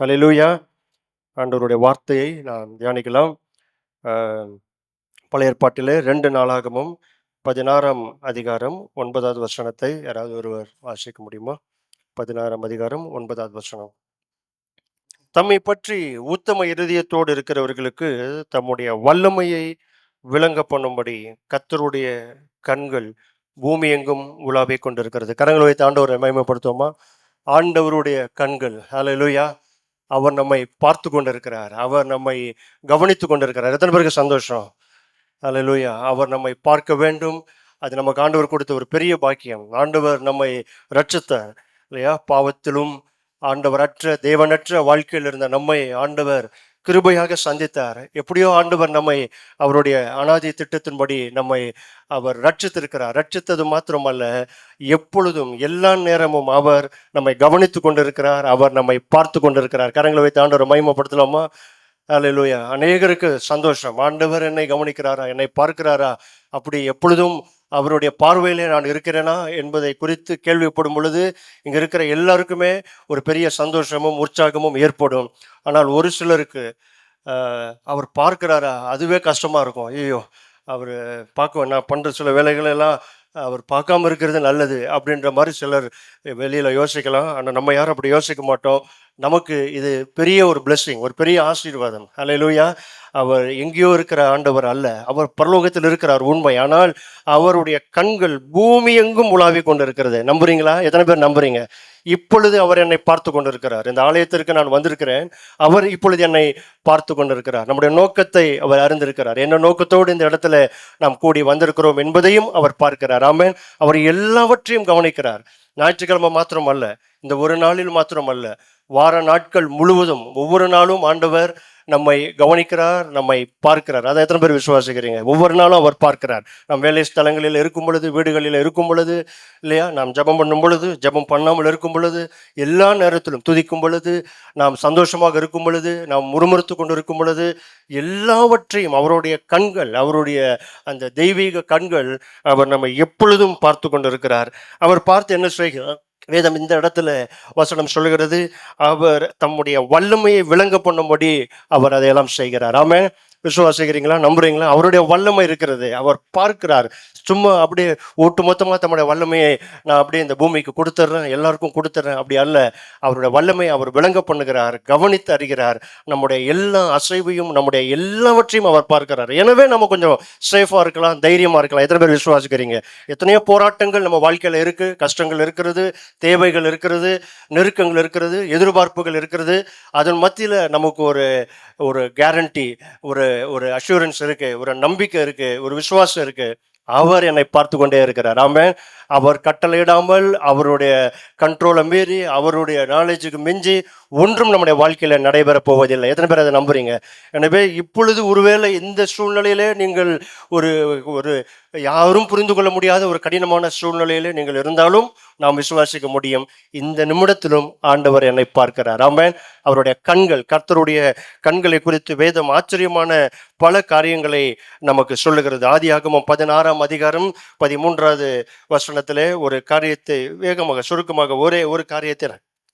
ஹல்லேலூயா. ஆண்டவருடைய வார்த்தையை நாம் தியானிக்கலாம். அஹ், பழைய ஏற்பாட்டிலே 2 நாளாகமும் 16ஆம் அதிகாரம் 9வது வசனத்தை யாராவது ஒருவர் வாசிக்க முடியுமா? 16ஆம் அதிகாரம் 9வது வசனம். தம்மை பற்றி உத்தம இருதயத்தோடு இருக்கிறவர்களுக்கு தம்முடைய வல்லமையை விளங்க பண்ணும்படி கர்த்தருடைய கண்கள் பூமி எங்கும் உலாவிக் கொண்டிருக்கிறது. கரங்களை வைத்து ஆண்டவரை மகிமைப்படுத்துவோமா? ஆண்டவருடைய கண்கள், ஹல்லேலூயா, அவர் நம்மை பார்த்து கொண்டிருக்கிறார். அவர் நம்மை கவனித்து கொண்டிருக்கிறார். எத்தனை பேருக்கு சந்தோஷம்? ஹல்லேலூயா. அவர் நம்மை பார்க்க வேண்டும். அது நமக்கு ஆண்டவர் கொடுத்த ஒரு பெரிய பாக்கியம். ஆண்டவர் நம்மை ரட்சித்தார் இல்லையா? பாவத்திலும் ஆண்டவரற்ற தேவனற்ற வாழ்க்கையில் இருந்த நம்மை ஆண்டவர் கிருபையாக சந்தித்தார். எப்படியோ ஆண்டவர் நம்மை அவருடைய அனாதி திட்டத்தின்படி நம்மை அவர் ரட்சித்திருக்கிறார். ரட்சித்தது மாத்திரமல்ல, எப்பொழுதும் எல்லா நேரமும் அவர் நம்மை கவனித்து கொண்டிருக்கிறார். அவர் நம்மை பார்த்து கொண்டிருக்கிறார். கரங்களை வைத்து ஆண்டவரை மகிமைப்படுத்தலாமா? அல்லேலூயா. அநேகருக்கு சந்தோஷம். ஆண்டவர் என்னை கவனிக்கிறாரா, என்னை பார்க்கிறாரா, அப்படி எப்பொழுதும் அவருடைய பார்வையிலே நான் இருக்கிறேனா என்பதை குறித்து கேள்விப்படும் பொழுது இங்கே இருக்கிற எல்லாருக்குமே ஒரு பெரிய சந்தோஷமும் உற்சாகமும் ஏற்படும். ஆனால் ஒரு சிலருக்கு அவர் பார்க்கிறாரா, அதுவே கஷ்டமாக இருக்கும். ஐயோ, அவர் பார்க்க நான் பண்ணுற சில வேலைகளெல்லாம் அவர் பார்க்காம இருக்கிறது நல்லது அப்படின்ற மாதிரி சிலர் வெளியில் யோசிக்கலாம். ஆனால் நம்ம யாரும் அப்படி யோசிக்க மாட்டோம். நமக்கு இது பெரிய ஒரு பிளெஸ்ஸிங், ஒரு பெரிய ஆசீர்வாதம். ஹல்லேலூயா. அவர் எங்கேயோ இருக்கிற ஆண்டவர் அல்ல, அவர் பரலோகத்தில் இருக்கிறார் உண்மை. ஆனால் அவருடைய கண்கள் பூமி எங்கும் உலாவி கொண்டு இருக்கிறது. நம்புறீங்களா? எத்தனை பேர் நம்புறீங்க? இப்பொழுது அவர் என்னை பார்த்து கொண்டிருக்கிறார். இந்த ஆலயத்திற்கு நான் வந்திருக்கிறேன், அவர் இப்பொழுது என்னை பார்த்து கொண்டிருக்கிறார். நம்முடைய நோக்கத்தை அவர் அறிந்திருக்கிறார். என்ன நோக்கத்தோடு இந்த இடத்துல நாம் கூடி வந்திருக்கிறோம் என்பதையும் அவர் பார்க்கிறார். ஆமென். அவர் எல்லாவற்றையும் கவனிக்கிறார். ஞாயிற்றுக்கிழமை மாத்திரம் அல்ல, இந்த ஒரு நாளில் மாத்திரம் அல்ல, வார நாட்கள் முழுவதும் ஒவ்வொரு நாளும் ஆண்டவர் நம்மை கவனிக்கிறார், நம்மை பார்க்கிறார். அதை எத்தனை பேர் விசுவாசிக்கிறீங்க? ஒவ்வொரு நாளும் அவர் பார்க்கிறார். நாம் வேலை ஸ்தலங்களில் இருக்கும் பொழுது, வீடுகளில் இருக்கும் பொழுது இல்லையா, நாம் ஜெபம் பண்ணும் பொழுது, ஜெபம் பண்ணாமல் இருக்கும் பொழுது, எல்லா நேரத்திலும் துதிக்கும் பொழுது, நாம் சந்தோஷமாக இருக்கும் பொழுது, நாம் முறுமுறுத்து கொண்டு இருக்கும் பொழுது, எல்லாவற்றையும் அவருடைய கண்கள், அவருடைய அந்த தெய்வீக கண்கள் அவர் நம்மை எப்பொழுதும் பார்த்து கொண்டிருக்கிறார். அவர் பார்த்து என்ன செய்கிறார்? வேதம் இந்த இடத்துல வசனம் சொல்லுகிறது, அவர் தம்முடைய வல்லமையை விளங்க பண்ணும்படி அவர் அதையெல்லாம் செய்கிறார். ஆமென். விசுவாசிக்கிறீங்களா? நம்புறீங்களா? அவருடைய வல்லமை இருக்கிறது. அவர் பார்க்கிறார். சும்மா அப்படியே ஒட்டு மொத்தமாக தம்முடைய வல்லமையை நான் அப்படியே இந்த பூமிக்கு கொடுத்துட்றேன், எல்லாருக்கும் கொடுத்துட்றேன், அப்படி அல்ல. அவருடைய வல்லமையை அவர் விளங்க பண்ணுகிறார், கவனித்து அறிகிறார். நம்முடைய எல்லா அசைவையும், நம்முடைய எல்லாவற்றையும் அவர் பார்க்கிறார். எனவே நம்ம கொஞ்சம் சேஃபாக இருக்கலாம், தைரியமாக இருக்கலாம். எத்தனை பேர் விசுவாசிக்கிறீங்க? எத்தனையோ போராட்டங்கள் நம்ம வாழ்க்கையில் இருக்குது, கஷ்டங்கள் இருக்கிறது, தேவைகள் இருக்கிறது, நெருக்கங்கள் இருக்கிறது, எதிர்பார்ப்புகள் இருக்கிறது. அதன் மத்தியில் நமக்கு ஒரு ஒரு கேரண்டி, ஒரு ஒரு அஷூரன்ஸ் இருக்கு, ஒரு நம்பிக்கை இருக்கு, ஒரு விசுவாசம் இருக்கு. அவர் என்னை பார்த்து கொண்டே இருக்கிறார். ஆமென். அவர் கட்டளையிடாமல், அவருடைய கண்ட்ரோலை மீறி, அவருடைய நாலேஜுக்கு மிஞ்சி ஒன்றும் நம்முடைய வாழ்க்கையில நடைபெற போவதில்லை. எத்தனை பேர் அதை நம்புறீங்க? எனவே இப்பொழுது ஒருவேளை இந்த சூழ்நிலையிலே நீங்கள் ஒரு ஒரு யாரும் புரிந்து கொள்ள முடியாத ஒரு கடினமான சூழ்நிலையிலே நீங்கள் இருந்தாலும் நாம் விசுவாசிக்க முடியும், இந்த நிமிடத்திலும் ஆண்டவர் என்னை பார்க்கிறார். ஆமென். அவருடைய கண்கள், கர்த்தருடைய கண்களை குறித்து வேதம் ஆச்சரியமான பல காரியங்களை நமக்கு சொல்லுகிறது. ஆதியாகமம் 16ஆம் அதிகாரம் 13வது வசனத்திலே ஒரு காரியத்தை வேகமாக சுருக்கமாக ஒரே ஒரு காரியத்தை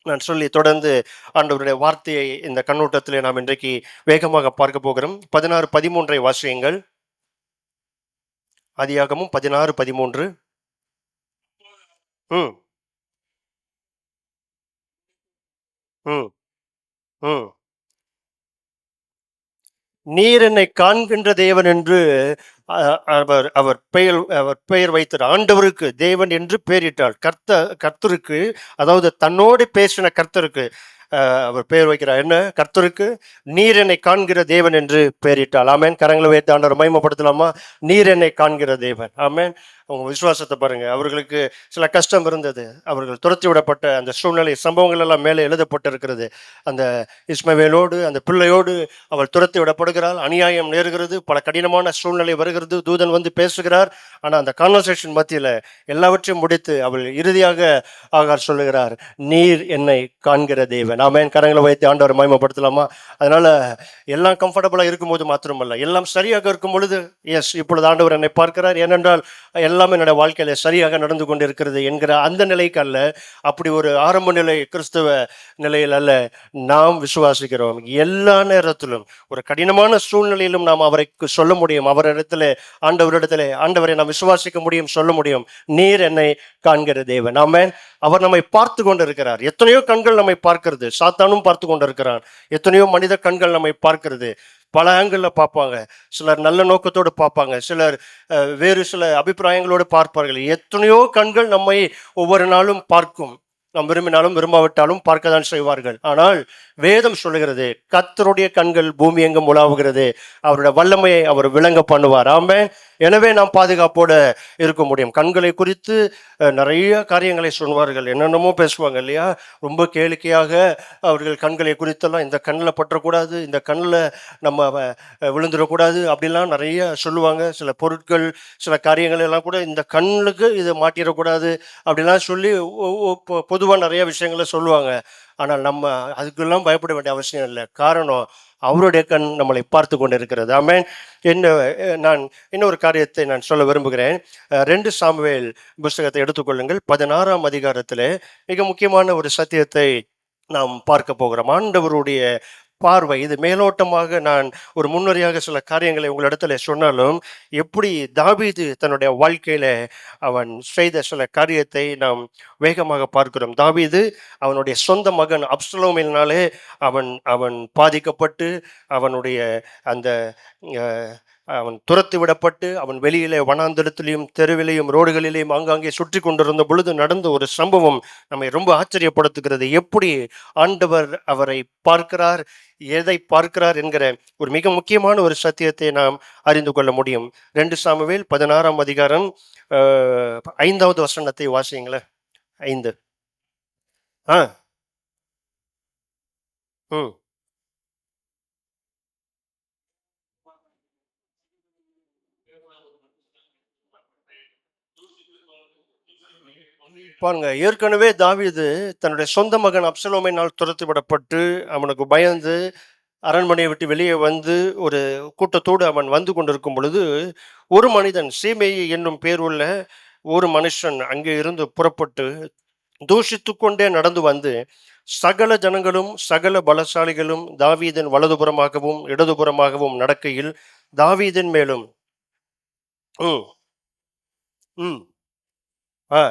நான் சொல்லி தொடர்ந்து ஆண்டவருடைய வார்த்தையை இந்த கண்ணோட்டத்திலே நாம் இன்றைக்கு வேகமாக பார்க்க போகிறோம். 16:13 வாசியுங்கள். ஆதியாகமும் 16:13. ம் ம் ம் நீர் என்னை காண்கின்ற தேவன் என்று அவர் அவர் பெயர் வைத்தார். ஆண்டவருக்கு தேவன் என்று பெயரிட்டார். கர்த்தருக்கு, அதாவது தன்னோடு பேசின கர்த்தருக்கு அவர் பெயர் வைக்கிறார். என்ன? கர்த்தருக்கு நீர் என்னை காண்கிற தேவன் என்று பெயரிட்டாள். ஆமேன். கரங்களை வைத்து ஆண்டவரை மகிமைப்படுத்தலாமா? நீர் என்னை காண்கிற தேவன். ஆமேன். அவங்க விசுவாசத்தை பாருங்க. அவர்களுக்கு சில கஷ்டம் இருந்தது. அவர்கள் துரத்தி விடப்பட்ட அந்த சூழ்நிலை சம்பவங்கள் எல்லாம் மேலே எழுதப்பட்டிருக்கிறது. அந்த இஸ்மவேலோடு, அந்த பிள்ளையோடு அவள் துரத்தி விடப்படுகிறாள். அநியாயம் நேருகிறது, பல கடினமான சூழ்நிலை வருகிறது, தூதன் வந்து பேசுகிறார். ஆனால் அந்த கான்வர்சேஷன் மத்தியில் எல்லாவற்றையும் முடித்து அவள் இறுதியாக ஆகார் சொல்லுகிறார், நீர் என்னை காண்கிற தேவன். ஆமென். கரங்களை வைத்து ஆண்டவரை மகிமைப்படுத்தலாமா? அதனால எல்லாம் கம்ஃபர்டபுளா இருக்கும்போது மாத்திரமல்ல, எல்லாம் சரியாக இருக்கும் பொழுது, எஸ் இப்பொழுது ஆண்டவர் என்னை பார்க்கிறார். ஏனென்றால் எல்லாமே என்னுடைய வாழ்க்கையில சரியாக நடந்து கொண்டிருக்கிறது என்கிற அந்த நிலைக்கு அல்ல, அப்படி ஒரு ஆரம்ப நிலை கிறிஸ்தவ நிலையில் அல்ல நாம் விசுவாசிக்கிறோம். எல்லா நேரத்திலும் ஒரு கடினமான சூழ்நிலையிலும் நாம் அவரை சொல்ல முடியும். அவரிடத்துல ஆண்டவரை நாம் விசுவாசிக்க முடியும், சொல்ல முடியும். நீர் என்னை காண்கிற தேவன். ஆமென். அவர் நம்மை பார்த்து கொண்டிருக்கிறார். எத்தனையோ கண்கள் நம்மை பார்க்கிறது. சாத்தானும் பார்த்து கொண்டிருக்கிறான். எத்தனையோ மனித கண்கள் நம்மை பார்க்கிறது. பல ஆங்கிளில் பார்ப்பாங்க. சிலர் நல்ல நோக்கத்தோடு பார்ப்பாங்க, சிலர் வேறு சில அபிப்பிராயங்களோடு பார்ப்பார்கள். எத்தனையோ கண்கள் நம்மை ஒவ்வொரு நாளும் பார்க்கும். நாம் விரும்பினாலும் விரும்பாவிட்டாலும் பார்க்கத்தான் செய்வார்கள். ஆனால் வேதம் சொல்லுகிறது, கர்த்தருடைய கண்கள் பூமி எங்கும் உலாவுகிறது, அவருடைய வல்லமையை அவர் விளங்க பண்ணுவார். ஆமென். எனவே நாம் பாதுகாப்போடு இருக்க முடியும். கண்களை குறித்து நிறைய காரியங்களை சொல்வார்கள், என்னென்னமோ பேசுவாங்க இல்லையா? ரொம்ப கேளிக்கையாக அவர்கள் கண்களை குறித்தெல்லாம், இந்த கண்ணில் பற்றக்கூடாது, இந்த கண்ணில் நம்ம விழுந்துடக்கூடாது, அப்படிலாம் நிறைய சொல்லுவாங்க. சில பொருட்கள், சில காரியங்கள் எல்லாம் கூட இந்த கண்ணுக்கு இது மாட்டிடக்கூடாது அப்படிலாம் சொல்லி பொதுவாக நிறைய விஷயங்களை சொல்லுவாங்க. ஆனால் நம்ம அதுக்கெல்லாம் பயப்பட வேண்டிய அவசியம் இல்லை. காரணம், அவருடைய கண் நம்மளை பார்த்து கொண்டு இருக்கிறது. ஆமென். நான் இன்னொரு காரியத்தை நான் சொல்ல விரும்புகிறேன். 2 சாமுவேல் புஸ்தகத்தை எடுத்துக்கொள்ளுங்கள். 16ஆம் அதிகாரத்தில் மிக முக்கியமான ஒரு சத்தியத்தை நாம் பார்க்க போகிறோம். ஆண்டவருடைய பார்வை இது மேலோட்டமாக நான் ஒரு முன்னுரையாக சில காரியங்களை உங்களிடத்துல சொன்னாலும், எப்படி தாவீது தன்னுடைய வாழ்க்கையில அவன் செய்த சில காரியத்தை நாம் வேகமாக பார்க்கிறோம். தாவீது அவனுடைய சொந்த மகன் அப்சலோமினாலே அவன் அவன் பாதிக்கப்பட்டு, அவனுடைய அந்த அவன் துரத்தி விடப்பட்டு, அவன் வெளியிலே வனாந்தரத்திலையும் தெருவிலையும் ரோடுகளிலேயும் ஆங்காங்கே சுற்றி கொண்டிருந்த பொழுது நடந்த ஒரு சம்பவம் நம்மை ரொம்ப ஆச்சரியப்படுத்துகிறது. எப்படி ஆண்டவர் அவரை பார்க்கிறார், எதை பார்க்கிறார் என்கிற ஒரு மிக முக்கியமான ஒரு சத்தியத்தை நாம் அறிந்து கொள்ள முடியும். 2 சாமுவேல் 16ஆம் அதிகாரம் 5வது வசனத்தை வாசிங்களேன். 5. ஆ ம் பாருங்க, ஏற்கனவே தாவீது தன்னுடைய சொந்த மகன் அப்சலோமினால் துரத்தி விடப்பட்டு, அவனுக்கு பயந்து அரண்மனையை விட்டு வெளியே வந்து ஒரு கூட்டத்தோடு அவன் வந்து கொண்டிருக்கும் பொழுது, ஒரு மனிதன், சீமேயி என்னும் பேருள்ள ஒரு மனுஷன் அங்கே இருந்து புறப்பட்டு தூஷித்து கொண்டே நடந்து வந்து, சகல ஜனங்களும் சகல பலசாலிகளும் தாவீதின் வலதுபுறமாகவும் இடதுபுறமாகவும் நடக்கையில் தாவீதின் மேலும் ம் ம் ஆ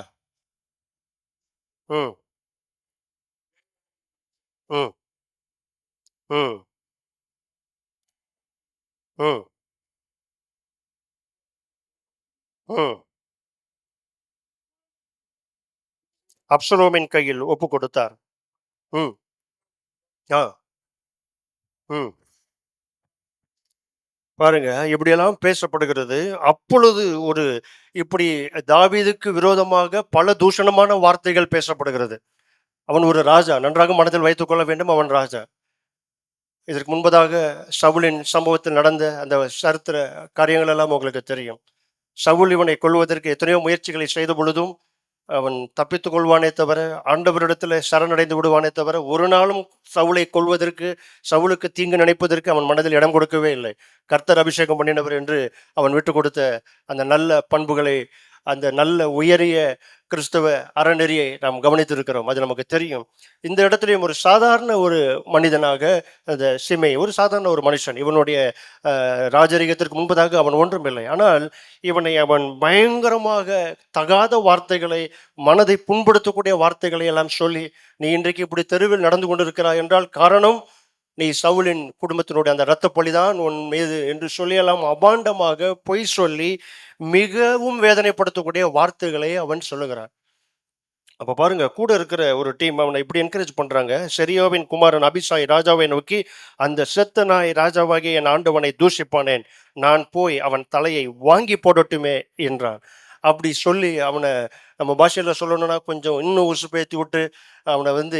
ம் ம் ம் ம் ம் அப்சலோமின் கையில் ஒப்பு கொடுத்தார். ம் ஆ ம் பாருங்க, இப்படியெல்லாம் பேசப்படுகிறது. அப்பொழுது ஒரு இப்படி தாவீதுக்கு விரோதமாக பல தூஷணமான வார்த்தைகள் பேசப்படுகிறது. அவன் ஒரு ராஜா, நன்றாக மனதில் வைத்துக் கொள்ள வேண்டும், அவன் ராஜா. இதற்கு முன்பதாக சவுலின் சம்பவத்தில் நடந்த அந்த சரித்திர காரியங்கள் எல்லாம் உங்களுக்கு தெரியும். சவுல் இவனை கொல்வதற்கு எத்தனையோ முயற்சிகளை செய்த பொழுதும் அவன் தப்பித்துக் கொள்வானே தவிர, ஆண்டவரிடத்துல சரணடைந்து விடுவானே தவிர, ஒரு நாளும் சவுலை கொல்வதற்கு, சவுலுக்கு தீங்கு நினைப்பதற்கு அவன் மனதில் இடம் கொடுக்கவே இல்லை. கர்த்தர் அபிஷேகம் பண்ணினவர் என்று அவன் விட்டு கொடுத்த அந்த நல்ல பண்புகளை, அந்த நல்ல உயரிய கிறிஸ்தவ அறநெறியை நாம் கவனித்திருக்கிறோம். அது நமக்கு தெரியும். இந்த இடத்துலையும் ஒரு சாதாரண ஒரு மனிதனாக அந்த சிமை, ஒரு சாதாரண ஒரு மனுஷன், இவனுடைய ராஜரிகத்திற்கு முன்பதாக அவன் ஒன்றுமில்லை. ஆனால் இவனை அவன் பயங்கரமாக தகாத வார்த்தைகளை, மனதை புண்படுத்தக்கூடிய வார்த்தைகளை எல்லாம் சொல்லி, நீ இன்றைக்கு இப்படி தெருவில் நடந்து கொண்டிருக்கிறாய் என்றால் காரணம் நீ சவுலின் குடும்பத்தினுடைய அந்த இரத்த பழிதான் உன் மீது என்று சொல்லியெல்லாம் அபாண்டமாக பொய் சொல்லி மிகவும் வேதனைப்படுத்தக்கூடிய வார்த்தைகளை அவன் சொல்லுகிறான். அப்ப பாருங்க, கூட இருக்கிற ஒரு டீம் அவனை இப்படி என்கரேஜ் பண்றாங்க. செரியோவின் குமாரன் அபிசாய் ராஜாவை நோக்கி, அந்த செத்த நாய் ராஜாவாகிய என் ஆண்டவனை தூஷிப்பானேன், நான் போய் அவன் தலையை வாங்கி போடட்டுமே என்றான். அப்படி சொல்லி அவனை நம்ம பாஷையில் சொல்லணும்னா கொஞ்சம் இன்னும் உசுப்பேத்தி விட்டு அவனை வந்து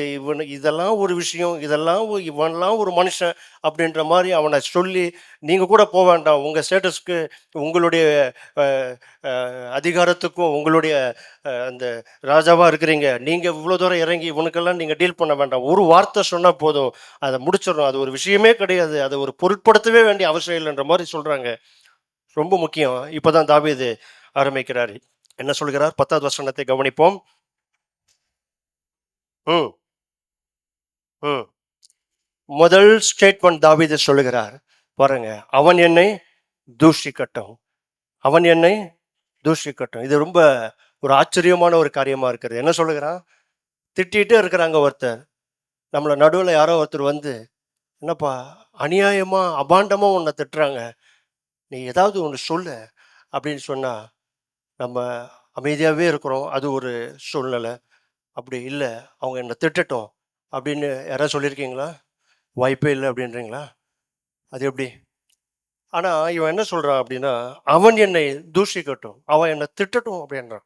இதெல்லாம் ஒரு விஷயம், இதெல்லாம் இவன்லாம் ஒரு மனுஷன் அப்படின்ற மாதிரி அவனை சொல்லி, நீங்கள் கூட போக வேண்டாம், உங்கள் ஸ்டேட்டஸ்க்கு, உங்களுடைய அதிகாரத்துக்கும், உங்களுடைய அந்த ராஜாவாக இருக்கிறீங்க, நீங்கள் இவ்வளோ தூரம் இறங்கி இவனுக்கெல்லாம் நீங்கள் டீல் பண்ண வேண்டாம், ஒரு வார்த்தை சொன்னால் போதும், அதை முடிச்சிடணும், அது ஒரு விஷயமே கிடையாது, அதை ஒரு பொருட்படுத்தவே வேண்டிய அவசியம் இல்லைன்ற மாதிரி சொல்கிறாங்க. ரொம்ப முக்கியம். இப்போ தான் தாவீது ஆரம்பிக்கிறார். என்ன சொல்கிறார்? 10வது வசனத்தை கவனிப்போம். ம் ம் முதல் ஸ்டேட்மெண்ட் தாவீது சொல்லுகிறார் பாருங்க, அவன் என்னை தூஷிக்கட்டும், அவன் என்னை தூஷிக்கட்டும். இது ரொம்ப ஒரு ஆச்சரியமான ஒரு காரியமா இருக்கிறது. என்ன சொல்லுகிறான்? திட்டிகிட்டே இருக்கிறாங்க ஒருத்தர், நம்மளை நடுவில் யாரோ ஒருத்தர் வந்து, என்னப்பா அநியாயமா அபாண்டமா உன்னை திட்டுறாங்க, நீ ஏதாவது ஒன்று சொல்லு அப்படின்னு சொன்னா நம்ம அமைதியாகவே இருக்கிறோம். அது ஒரு சூழ்நிலை. அப்படி இல்லை, அவங்க என்னை திட்டட்டும் அப்படின்னு யாராவது சொல்லியிருக்கீங்களா? வாய்ப்பே இல்லை அப்படின்றீங்களா? அது எப்படி? ஆனால் இவன் என்ன சொல்கிறான் அப்படின்னா, அவன் என்னை தூஷிக்கட்டும், அவன் என்னை திட்டட்டும் அப்படின்றான்.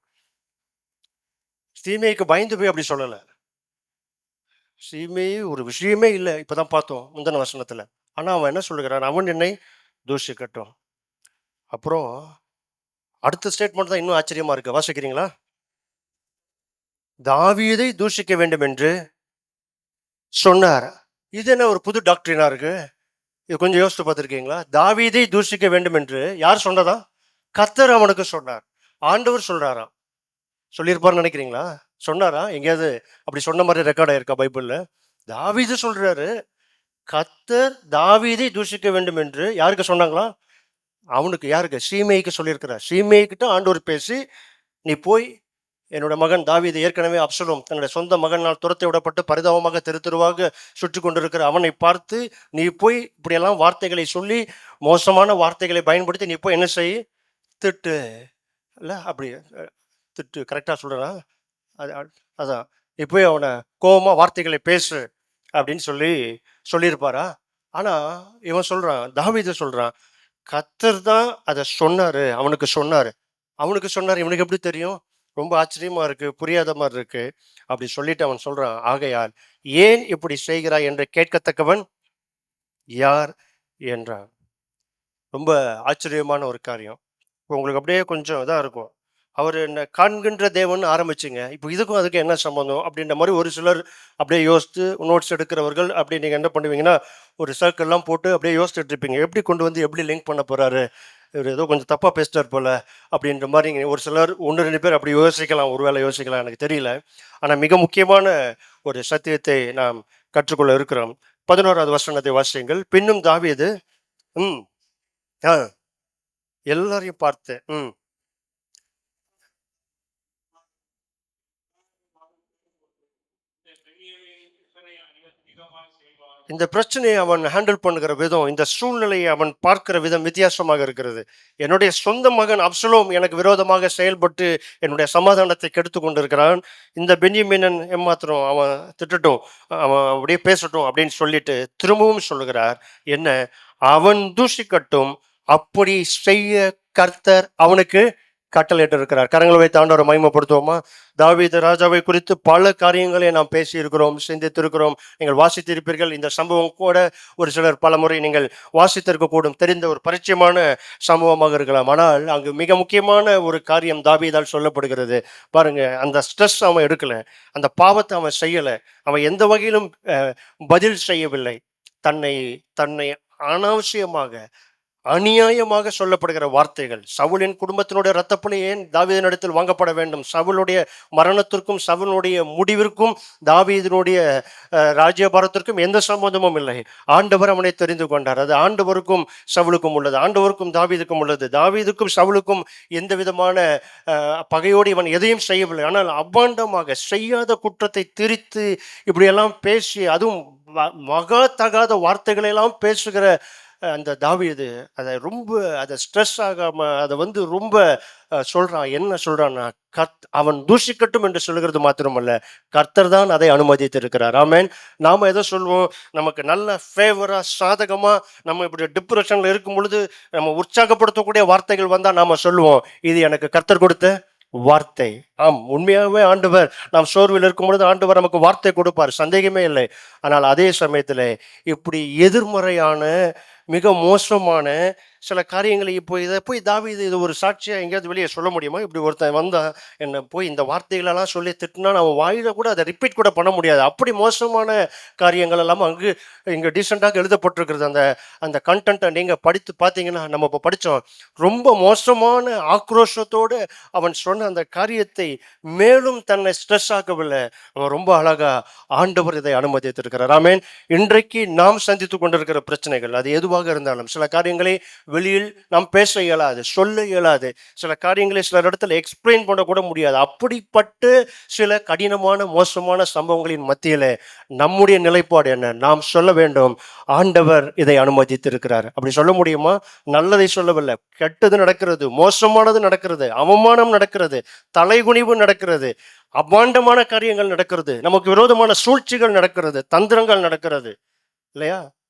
தீமைக்கு பயந்து போய் அப்படி சொல்லலை. தீமையே ஒரு விஷயமே இல்லை, இப்போ தான் பார்த்தோம் முந்தின வசனத்தில். ஆனால் அவன் என்ன சொல்லுகிறான்? அவன் என்னை தூஷிக்கட்டும். அப்புறம் அடுத்த ஸ்டேட்மெண்ட் தான் இன்னும் ஆச்சரியமா இருக்கு. வாசிக்கிறீங்களா? தாவீதை தூஷிக்க வேண்டும் என்று சொன்னார். இது என்ன ஒரு புது டாக்டரினா இருக்கு? இது கொஞ்சம் யோசித்து பார்த்துருக்கீங்களா? தாவீதை தூஷிக்க வேண்டும் என்று யார் சொன்னதா? கர்த்தர் அவனுக்கு சொன்னார். ஆண்டவர் சொல்றாராம். சொல்லியிருப்பார்னு நினைக்கிறீங்களா? சொன்னாரா? எங்கேயாவது அப்படி சொன்ன மாதிரி ரெக்கார்ட் ஆயிருக்கா பைபிள்ல? தாவீது சொல்றாரு, கர்த்தர் தாவீதை தூஷிக்க வேண்டும் என்று யாருக்கு சொன்னாங்களா? அவனுக்கு. யாருக்கு? சீமேய்க்கு சொல்லியிருக்கிறார். சீமேய்கிட்ட ஆண்டவர் பேசி, நீ போய் என்னோட மகன் தாவீது ஏற்கனவே அப்சலோம் தன்னுடைய சொந்த மகனால் துரத்தி விடப்பட்டு பரிதாபமாக தெரு தெருவாக சுற்றி கொண்டிருக்கிற அவனை பார்த்து, நீ போய் இப்படியெல்லாம் வார்த்தைகளை சொல்லி, மோசமான வார்த்தைகளை பயன்படுத்தி நீ போய் என்ன செய்? திட்டு. இல்லை அப்படி திட்டு கரெக்டாக சொல்கிறா? அது அதான், நீ போய் அவனை கோபமாக வார்த்தைகளை பேசு அப்படின்னு சொல்லியிருப்பாரா? ஆனால் இவன் சொல்கிறான், தாவீது சொல்கிறான், கர்த்தர் தான் அதை சொன்னார், அவனுக்கு சொன்னார். அவனுக்கு சொன்னார், இவனுக்கு எப்படி தெரியும்? ரொம்ப ஆச்சரியமா இருக்கு, புரியாத மாதிரி இருக்கு. அப்படி சொல்லிட்டு அவன் சொல்றான், ஆகையால் ஏன் இப்படி செய்கிறாய் என்று கேட்கத்தக்கவன் யார் என்றான். ரொம்ப ஆச்சரியமான ஒரு காரியம். இப்போ உங்களுக்கு அப்படியே கொஞ்சம் இதாக இருக்கும். அவர் என்ன காண்கின்ற தேவன் ஆரம்பிச்சுங்க, இப்போ இதுக்கும் அதுக்கு என்ன சம்மந்தம் அப்படின்ற மாதிரி ஒரு சிலர் அப்படியே யோசித்து நோட்ஸ் எடுக்கிறவர்கள் அப்படி நீங்கள் என்ன பண்ணுவீங்கன்னா, ஒரு சர்க்கிள்லாம் போட்டு அப்படியே யோசிச்சுட்டு இருப்பீங்க, எப்படி கொண்டு வந்து எப்படி லிங்க் பண்ண போகிறாரு, இவர் ஏதோ கொஞ்சம் தப்பாக பேசிட்டார் போல் அப்படின்ற மாதிரி ஒரு சிலர் 1-2 பேர் அப்படி யோசிக்கலாம், ஒருவேளை யோசிக்கலாம், எனக்கு தெரியல. ஆனால் மிக முக்கியமான ஒரு சத்தியத்தை நாம் கற்றுக்கொள்ள இருக்கிறோம். 11வது வசனத்தை வாசியுங்கள். பின்னும் தாவீது ம் ஆ எல்லாரையும் பார்த்து இந்த பிரச்சனையை அவன் ஹேண்டில் பண்ணுகிற விதம், இந்த சூழ்நிலையை அவன் பார்க்கிற விதம் வித்தியாசமாக இருக்கிறது. என்னுடைய சொந்த மகன் அப்சலோம் எனக்கு விரோதமாக செயல்பட்டு என்னுடைய சமாதானத்தை கெடுத்து கொண்டிருக்கிறான். இந்த பென்யமீனன் ஏமாத்திரம் அவன் திட்டட்டும், அவன் அப்படியே பேசட்டும் அப்படின்னு சொல்லிட்டு திரும்பவும் சொல்லுகிறார், என்ன? அவன் தூஷிக்கட்டும், அப்படி செய்ய கர்த்தர் அவனுக்கு கட்டளையிட்டு இருக்கிறார். கரங்களை வைத்து ஆண்டவரை மகிமைப்படுத்துவோமா? தாவீது ராஜாவை குறித்து பல காரியங்களை நாம் பேசியிருக்கிறோம், சிந்தித்திருக்கிறோம், நீங்கள் வாசித்திருப்பீர்கள். இந்த சம்பவம் கூட ஒரு சிலர் பல முறை நீங்கள் வாசித்திருக்கக்கூடும், தெரிந்த ஒரு பரிச்சயமான சம்பவமாக இருக்கலாம். ஆனால் அங்கு மிக முக்கியமான ஒரு காரியம் தாவீதால் சொல்லப்படுகிறது. பாருங்க, அந்த ஸ்ட்ரெஸ் அவன் எடுக்கல, அந்த பாவத்தை அவன் செய்யலை, அவன் எந்த வகையிலும் பதில் செய்யவில்லை. தன்னை தன்னை அனாவசியமாக அநியாயமாக சொல்லப்படுகிற வார்த்தைகள், சவுலின் குடும்பத்தினுடைய இரத்தப்பழி ஏன் தாவீதினிடத்தில் வாங்கப்பட வேண்டும்? சவுலுடைய மரணத்திற்கும் சவுலுடைய முடிவிற்கும் தாவீதினுடைய ராஜ்யபாரத்திற்கும் எந்த சம்பந்தமும் இல்லை. ஆண்டவர் அவனை தெரிந்து கொண்டார். அது ஆண்டவருக்கும் சவுலுக்கும் உள்ளது, ஆண்டவருக்கும் தாவீதுக்கும் உள்ளது. தாவீதுக்கும் சவுலுக்கும் எந்த விதமான பகையோடு இவன் எதையும் செய்யவில்லை. ஆனால் அபாண்டமாக செய்யாத குற்றத்தை திரித்து இப்படியெல்லாம் பேசி, அதுவும் மகா தகாத வார்த்தைகளெல்லாம் பேசுகிற அந்த தாவீது அதை ரொம்ப அதை ஸ்ட்ரெஸ் ஆகாம அதை வந்து ரொம்ப சொல்றான். என்ன சொல்றான்னா, அவன் தூஷிக்கட்டும் என்று சொல்லுகிறது மாத்திரமல்ல, கர்த்தர் தான் அதை அனுமதித்திருக்கிறார். ஆமென். நாம எதை சொல்வோம், நமக்கு நல்ல ஃபேவரா சாதகமா நம்ம இப்படி டிப்ரெஷன்ல இருக்கும் பொழுது நம்ம உற்சாகப்படுத்தக்கூடிய வார்த்தைகள் வந்தா நாம சொல்லுவோம், இது எனக்கு கர்த்தர் கொடுத்த வார்த்தை. ஆம், உண்மையாகவே ஆண்டவர், நாம் சோர்வில் இருக்கும் பொழுது ஆண்டவர் நமக்கு வார்த்தை கொடுப்பார், சந்தேகமே இல்லை. ஆனால் அதே சமயத்தில் இப்படி எதிர்மறையான மிக மோசமான சில காரியங்களை இப்போ இதை போய் தாவீது இது ஒரு சாட்சியாக எங்கேயாவது வெளியே சொல்ல முடியுமா? இப்படி ஒருத்தன் வந்தா என்னை போய் இந்த வார்த்தைகளெல்லாம் சொல்லி திட்டினா நம்ம வாயில கூட அதை ரிப்பீட் கூட பண்ண முடியாது. அப்படி மோசமான காரியங்கள் எல்லாம் இங்கே டீசெண்டாக எழுதப்பட்டிருக்கிறது. அந்த அந்த கண்டென்ட்டை நீங்கள் படித்து பார்த்தீங்கன்னா, நம்ம இப்போ படித்தோம், ரொம்ப மோசமான ஆக்ரோஷத்தோடு அவன் சொன்ன அந்த காரியத்தை மேலும் தன்னை ஸ்ட்ரெஸ் ஆக்கவில்லை. அவன் ரொம்ப அழகா ஆண்டவர் இதை அனுமதித்திருக்கிறார். ஆமென். இன்றைக்கு நாம் சந்தித்து கொண்டிருக்கிற பிரச்சனைகள் அது எதுவாக இருந்தாலும், சில காரியங்களை வெளியில் நாம் பேச இயலாது, சொல்ல இயலாது, சில காரியங்களை சில இடத்துல எக்ஸ்பிளைன் பண்ண கூட முடியாது. அப்படிப்பட்டு சில கடினமான மோசமான சம்பவங்களின் மத்தியில நம்முடைய நிலைப்பாடு என்ன? நாம் சொல்ல வேண்டும், ஆண்டவர் இதை அனுமதித்திருக்கிறார். அப்படி சொல்ல முடியுமா? நல்லதை சொல்லவில்லை, கெட்டது நடக்கிறது, மோசமானது நடக்கிறது, அவமானம் நடக்கிறது, தலைகுனிவு நடக்கிறது, அபாண்டமான காரியங்கள் நடக்கிறது, நமக்கு விரோதமான சூழ்ச்சிகள் நடக்கிறது, தந்திரங்கள் நடக்கிறது, இல்லையா?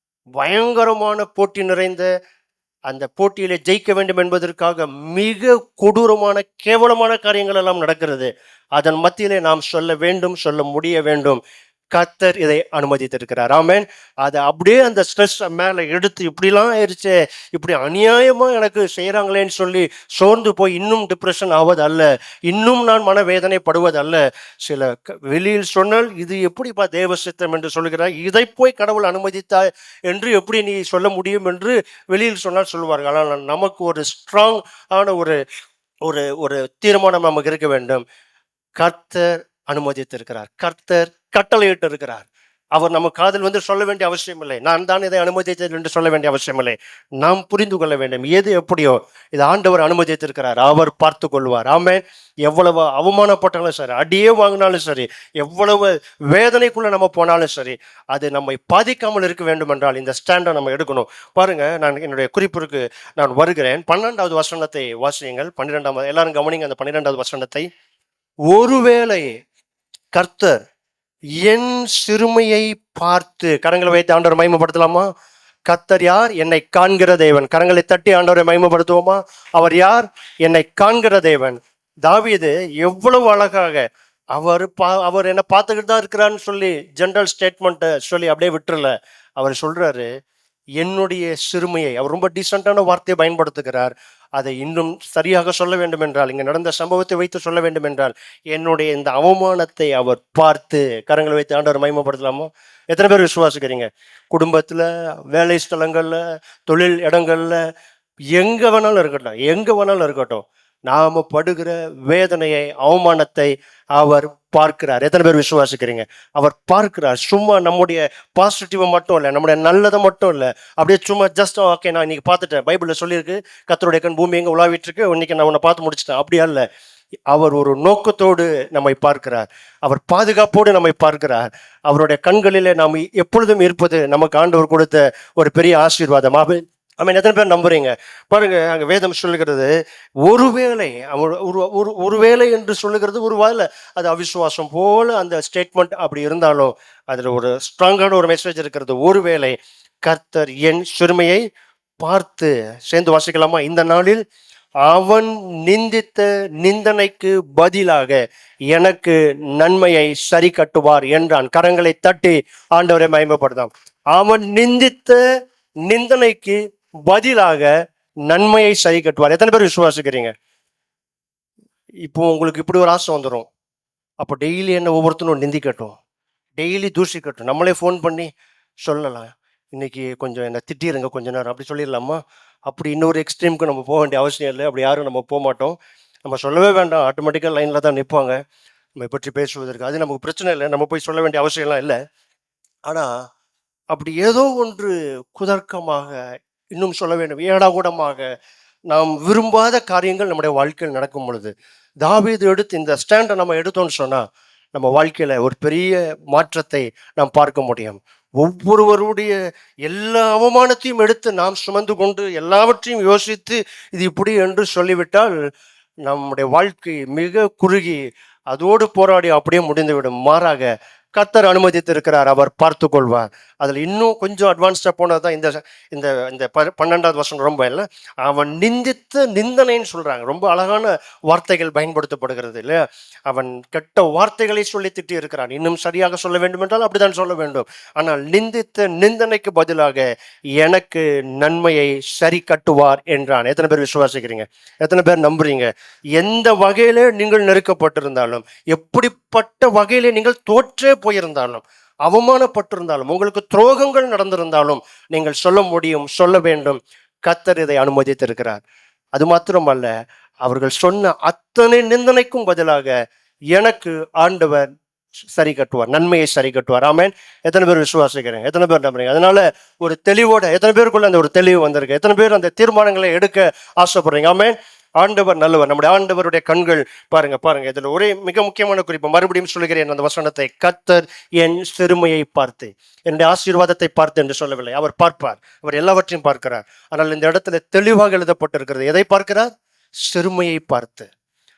பயங்கரமான போட்டி நிறைந்த அந்த போட்டியிலே ஜெயிக்க வேண்டும் என்பதற்காக மிக கொடூரமான கேவலமான காரியங்கள் எல்லாம் நடக்கிறது. அதன் மத்தியிலே நாம் சொல்ல வேண்டும், சொல்ல முடிய வேண்டும், கர்த்தர் இதை அனுமதித்திருக்கிறார். ஆமென். அதை அப்படியே அந்த ஸ்ட்ரெஸ் மேலே எடுத்து இப்படிலாம் ஆயிடுச்சு, இப்படி அநியாயமா எனக்கு செய்கிறாங்களேன்னு சொல்லி சோர்ந்து போய் இன்னும் டிப்ரெஷன் ஆவது அல்ல, இன்னும் நான் மனவேதனைப்படுவது அல்ல. சில வெளியில் சொன்னால் இது எப்படிப்பா தேவ சித்தம் என்று சொல்கிறார், இதை போய் கடவுள் அனுமதித்தாய் என்று எப்படி நீ சொல்ல முடியும் என்று வெளியில் சொன்னால் சொல்லுவார்கள். ஆனால் நமக்கு ஒரு ஸ்ட்ராங் ஆன ஒரு ஒரு ஒரு தீர்மானம் நமக்கு இருக்க வேண்டும். கர்த்தர் அனுமதித்திருக்கிறார், கர்த்தர் கட்டளையிட்டு இருக்கிறார். அவர் நம்ம காதில் வந்து சொல்ல வேண்டிய அவசியம் இல்லை, நான் தான் இதை அனுமதித்தேன் என்று சொல்ல வேண்டிய அவசியம் இல்லை. நாம் புரிந்து கொள்ள வேண்டும், எது எப்படியோ இது ஆண்டவர் அனுமதித்திருக்கிறார், அவர் பார்த்து கொள்வார். ஆமென். எவ்வளவு அவமானப்பட்டாலும் சரி, அடியே வாங்கினாலும் சரி, எவ்வளவு வேதனைக்குள்ள நம்ம போனாலும் சரி, அது நம்மை பாதிக்காமல் இருக்க வேண்டும் என்றால் இந்த ஸ்டாண்டை நம்ம எடுக்கணும். பாருங்க, நான் என்னுடைய குறிப்பிற்கு நான் வருகிறேன். 12வது வசனத்தை வாசியுங்கள். 12வது, எல்லாரும் கவனிங்க அந்த 12வது வசனத்தை. ஒருவேளை கர்த்தர் என் சிறுமையை பார்த்து, கரங்களை வைத்து ஆண்டவரை மகிமைப்படுத்தலாமா? கர்த்தர் யார்? என்னை காண்கிற தேவன். கரங்களை தட்டி ஆண்டவரை மகிமைப்படுத்துவோமா? அவர் யார்? என்னை காண்கிற தேவன். தாவீது எவ்வளவு அழகாக அவர் என்ன பார்த்துக்கிட்டு தான் இருக்கிறான்னு சொல்லி ஜெனரல் ஸ்டேட்மெண்ட்டை சொல்லி அப்படியே விட்டுறல. அவர் சொல்றாரு, என்னுடைய சிறுமையை, அவர் ரொம்ப டீசெண்டான வார்த்தையை பயன்படுத்துகிறார். அதை இன்னும் சரியாக சொல்ல வேண்டும் என்றால், இங்கே நடந்த சம்பவத்தை வைத்து சொல்ல வேண்டும் என்றால், என்னுடைய இந்த அவமானத்தை அவர் பார்த்து, கரங்களை வைத்து ஆண்டவர் மகிமைப்படுத்தலாமோ? எத்தனை பேர் விசுவாசிக்கிறீங்க? குடும்பத்தில், வேலை ஸ்தலங்களில், தொழில் இடங்களில், எங்கே வேணாலும் இருக்கட்டும், எங்கே வேணாலும் இருக்கட்டும், நாம் படுகிற வேதனையை, அவமானத்தை அவர் பார்க்கிறார். எத்தனை பேர் விசுவாசிக்கிறீங்க? அவர் பார்க்கிறார். சும்மா நம்முடைய பாசிட்டிவை மட்டும் இல்லை, நம்முடைய நல்லதை மட்டும் இல்லை, அப்படியே சும்மா ஜஸ்ட் ஓகே நான் இன்னைக்கு பார்த்துட்டேன், பைபிளில் சொல்லியிருக்கு கர்த்தருடைய கண் பூமி எங்கே உலாவிட்டு இருக்கு, இன்னைக்கு நான் உன்னை பார்த்து முடிச்சிட்டேன், அப்படியா இல்லை. அவர் ஒரு நோக்கத்தோடு நம்மை பார்க்கிறார், அவர் பாதுகாப்போடு நம்மை பார்க்கிறார். அவருடைய கண்களிலே நாம் எப்பொழுதும் இருப்பது நமக்கு ஆண்டவர் கொடுத்த ஒரு பெரிய ஆசீர்வாதம். ஆமென். எத்தனை பேர் நம்புறீங்க? பாருங்க, அங்கே வேதம் சொல்லுகிறது, ஒருவேளை ஒருவேளை என்று சொல்லுகிறது, ஒரு வேளை அது அவிசுவாசம் போல அந்த ஸ்டேட்மெண்ட் அப்படி இருந்தாலும் அதில் ஒரு ஸ்ட்ராங்கான ஒரு மெசேஜ் இருக்கிறது. ஒருவேளை கர்த்தர் என் சிறுமையை பார்த்து, சேர்ந்து வாசிக்கலாமா? இந்த நாளில் அவன் நிந்தித்த நிந்தனைக்கு பதிலாக எனக்கு நன்மையை சரி கட்டுவார் என்றான். கரங்களை தட்டி ஆண்டவரை மகிமைப்படுத்தாம். அவன் நிந்தித்த நிந்தனைக்கு பதிலாக நன்மையை சரி கட்டுவார். எத்தனை பேர் விசுவாசிக்கிறீங்க? இப்போ உங்களுக்கு இப்படி ஒரு ஆசை வந்துடும், அப்போ டெய்லி என்ன ஒவ்வொருத்தரும் நிந்திக்கட்டும், டெய்லி தூஷிக்கட்டும், நம்மளே ஃபோன் பண்ணி சொல்லலாம், இன்னைக்கு கொஞ்சம் என்ன திட்டிருங்க கொஞ்ச நேரம், அப்படி சொல்லிடலாமா? அப்படி இன்னொரு எக்ஸ்ட்ரீமுக்கு நம்ம போக வேண்டிய அவசியம் இல்லை. அப்படி யாரும் நம்ம போக மாட்டோம், நம்ம சொல்லவே வேண்டாம், ஆட்டோமேட்டிக்காக லைனில் தான் நிற்பாங்க நம்ம பற்றி பேசுவதற்கு. அது நமக்கு பிரச்சனை இல்லை, நம்ம போய் சொல்ல வேண்டிய அவசியம்லாம் இல்லை. ஆனால் அப்படி ஏதோ ஒன்று குதர்க்கமாக, இன்னும் சொல்ல வேண்டும் ஏடாகூடமாக, நாம் விரும்பாத காரியங்கள் நம்முடைய வாழ்க்கையில் நடக்கும் பொழுது, தாவீது எடுத்து இந்த ஸ்டாண்டை நம்ம எடுத்தோம்னு சொன்னால் நம்ம வாழ்க்கையில் ஒரு பெரிய மாற்றத்தை நாம் பார்க்க முடியும். ஒவ்வொருவருடைய எல்லா அவமானத்தையும் எடுத்து நாம் சுமந்து கொண்டு எல்லாவற்றையும் யோசித்து இது இப்படி என்று சொல்லிவிட்டால் நம்முடைய வாழ்க்கை மிக குறுகி அதோடு போராடி அப்படியே முடிந்துவிடும். மாறாக கர்த்தர் அனுமதித்திருக்கிறார், அவர் பார்த்து கொள்வார். அதில் இன்னும் கொஞ்சம் அட்வான்ஸ்டாக போனது இந்த இந்த இந்த 12வது வசனம் ரொம்ப இல்லை, அவன் நிந்தித்த நிந்தனைன்னு சொல்கிறாங்க. ரொம்ப அழகான வார்த்தைகள் பயன்படுத்தப்படுகிறது இல்லையா? அவன் கெட்ட வார்த்தைகளை சொல்லி திட்டி இருக்கிறான். இன்னும் சரியாக சொல்ல வேண்டும் என்றால் அப்படித்தான் சொல்ல வேண்டும். ஆனால் நிந்தித்த நிந்தனைக்கு பதிலாக எனக்கு நன்மையை சரி கட்டுவார் என்றான். எத்தனை பேர் விசுவாசிக்கிறீங்க? எத்தனை பேர் நம்புறீங்க? எந்த வகையில நீங்கள் நெருக்கப்பட்டிருந்தாலும், எப்படிப்பட்ட வகையிலே நீங்கள் தோற்றே போயிருந்தாலும், அவமானப்பட்டிருந்தாலும், உங்களுக்கு துரோகங்கள் நடந்திருந்தாலும், நீங்கள் சொல்ல முடியும், சொல்ல வேண்டும், கர்த்தர் இதை அனுமதித்திருக்கிறார். அது மாத்திரமல்ல, அவர்கள் சொன்ன அத்தனை நிந்தனைக்கும் பதிலாக எனக்கு ஆண்டவர் சரி கட்டுவார், நன்மையை சரி கட்டுவார். ஆமேன். எத்தனை பேர் விசுவாசிக்கிறேன்? எத்தனை பேர் நம்புறீங்க? அதனால ஒரு தெளிவோட எத்தனை பேருக்குள்ள அந்த ஒரு தெளிவு வந்திருக்கு? எத்தனை பேர் அந்த தீர்மானங்களை எடுக்க ஆசைப்படுறீங்க? ஆமேன். ஆண்டவர் நல்லவர். நம்முடைய ஆண்டவருடைய கண்கள் பாருங்க பாருங்க. இதுல ஒரே மிக முக்கியமான குறிப்பு, மறுபடியும் சொல்லுகிறேன் அந்த வசனத்தை, கர்த்தர் என் சிறுமையை பார்த்து, என்னுடைய ஆசீர்வாதத்தை பார்த்து என்று சொல்லவில்லை. அவர் பார்ப்பார், அவர் எல்லாவற்றையும் பார்க்கிறார். ஆனால் இந்த இடத்துல தெளிவாக எழுதப்பட்டிருக்கிறது, எதை பார்க்கிறார்? சிறுமையை பார்த்து.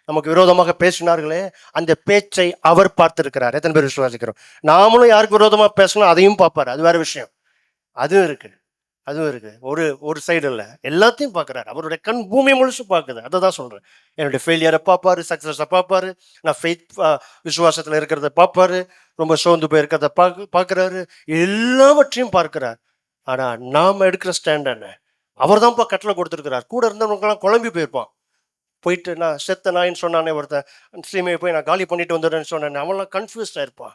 நமக்கு விரோதமாக பேசினார்களே, அந்த பேச்சை அவர் பார்த்திருக்கிறார். எத்தனை பேர் விசுவாசிக்கிறோம்? நாமளும் யாருக்கு விரோதமாக பேசணும் அதையும் பார்ப்பார், அது வேற விஷயம். அதுவும் இருக்கு, அதுவும் இருக்கு. ஒரு ஒரு சைடு இல்லை, எல்லாத்தையும் பார்க்குறாரு. அவருடைய கண் பூமி முழுசு பார்க்குது. அதை தான் சொல்கிறேன். என்னுடைய ஃபெயிலியரை பார்ப்பாரு, சக்ஸஸை பார்ப்பாரு, நான் ஃபெய்த் விசுவாசத்தில் இருக்கிறத பார்ப்பாரு, ரொம்ப சோர்ந்து போய் இருக்கிறத பார்க்குறாரு, எல்லாவற்றையும் பார்க்கிறார். ஆனால் நாம் எடுக்கிற ஸ்டாண்ட் என்ன? அவர் தான்ப்பா கட்டளை கொடுத்துருக்கிறார். கூட இருந்தவங்களுக்கெல்லாம் குழம்பி போயிருப்பான். போயிட்டு நான் செத்த நாயின்னு சொன்னானே ஒருத்தன், சீமையை போய் நான் காலி பண்ணிட்டு வந்துடுறேன்னு சொன்னேன், அவன்லாம் கன்ஃபியூஸ்டாக இருப்பான்.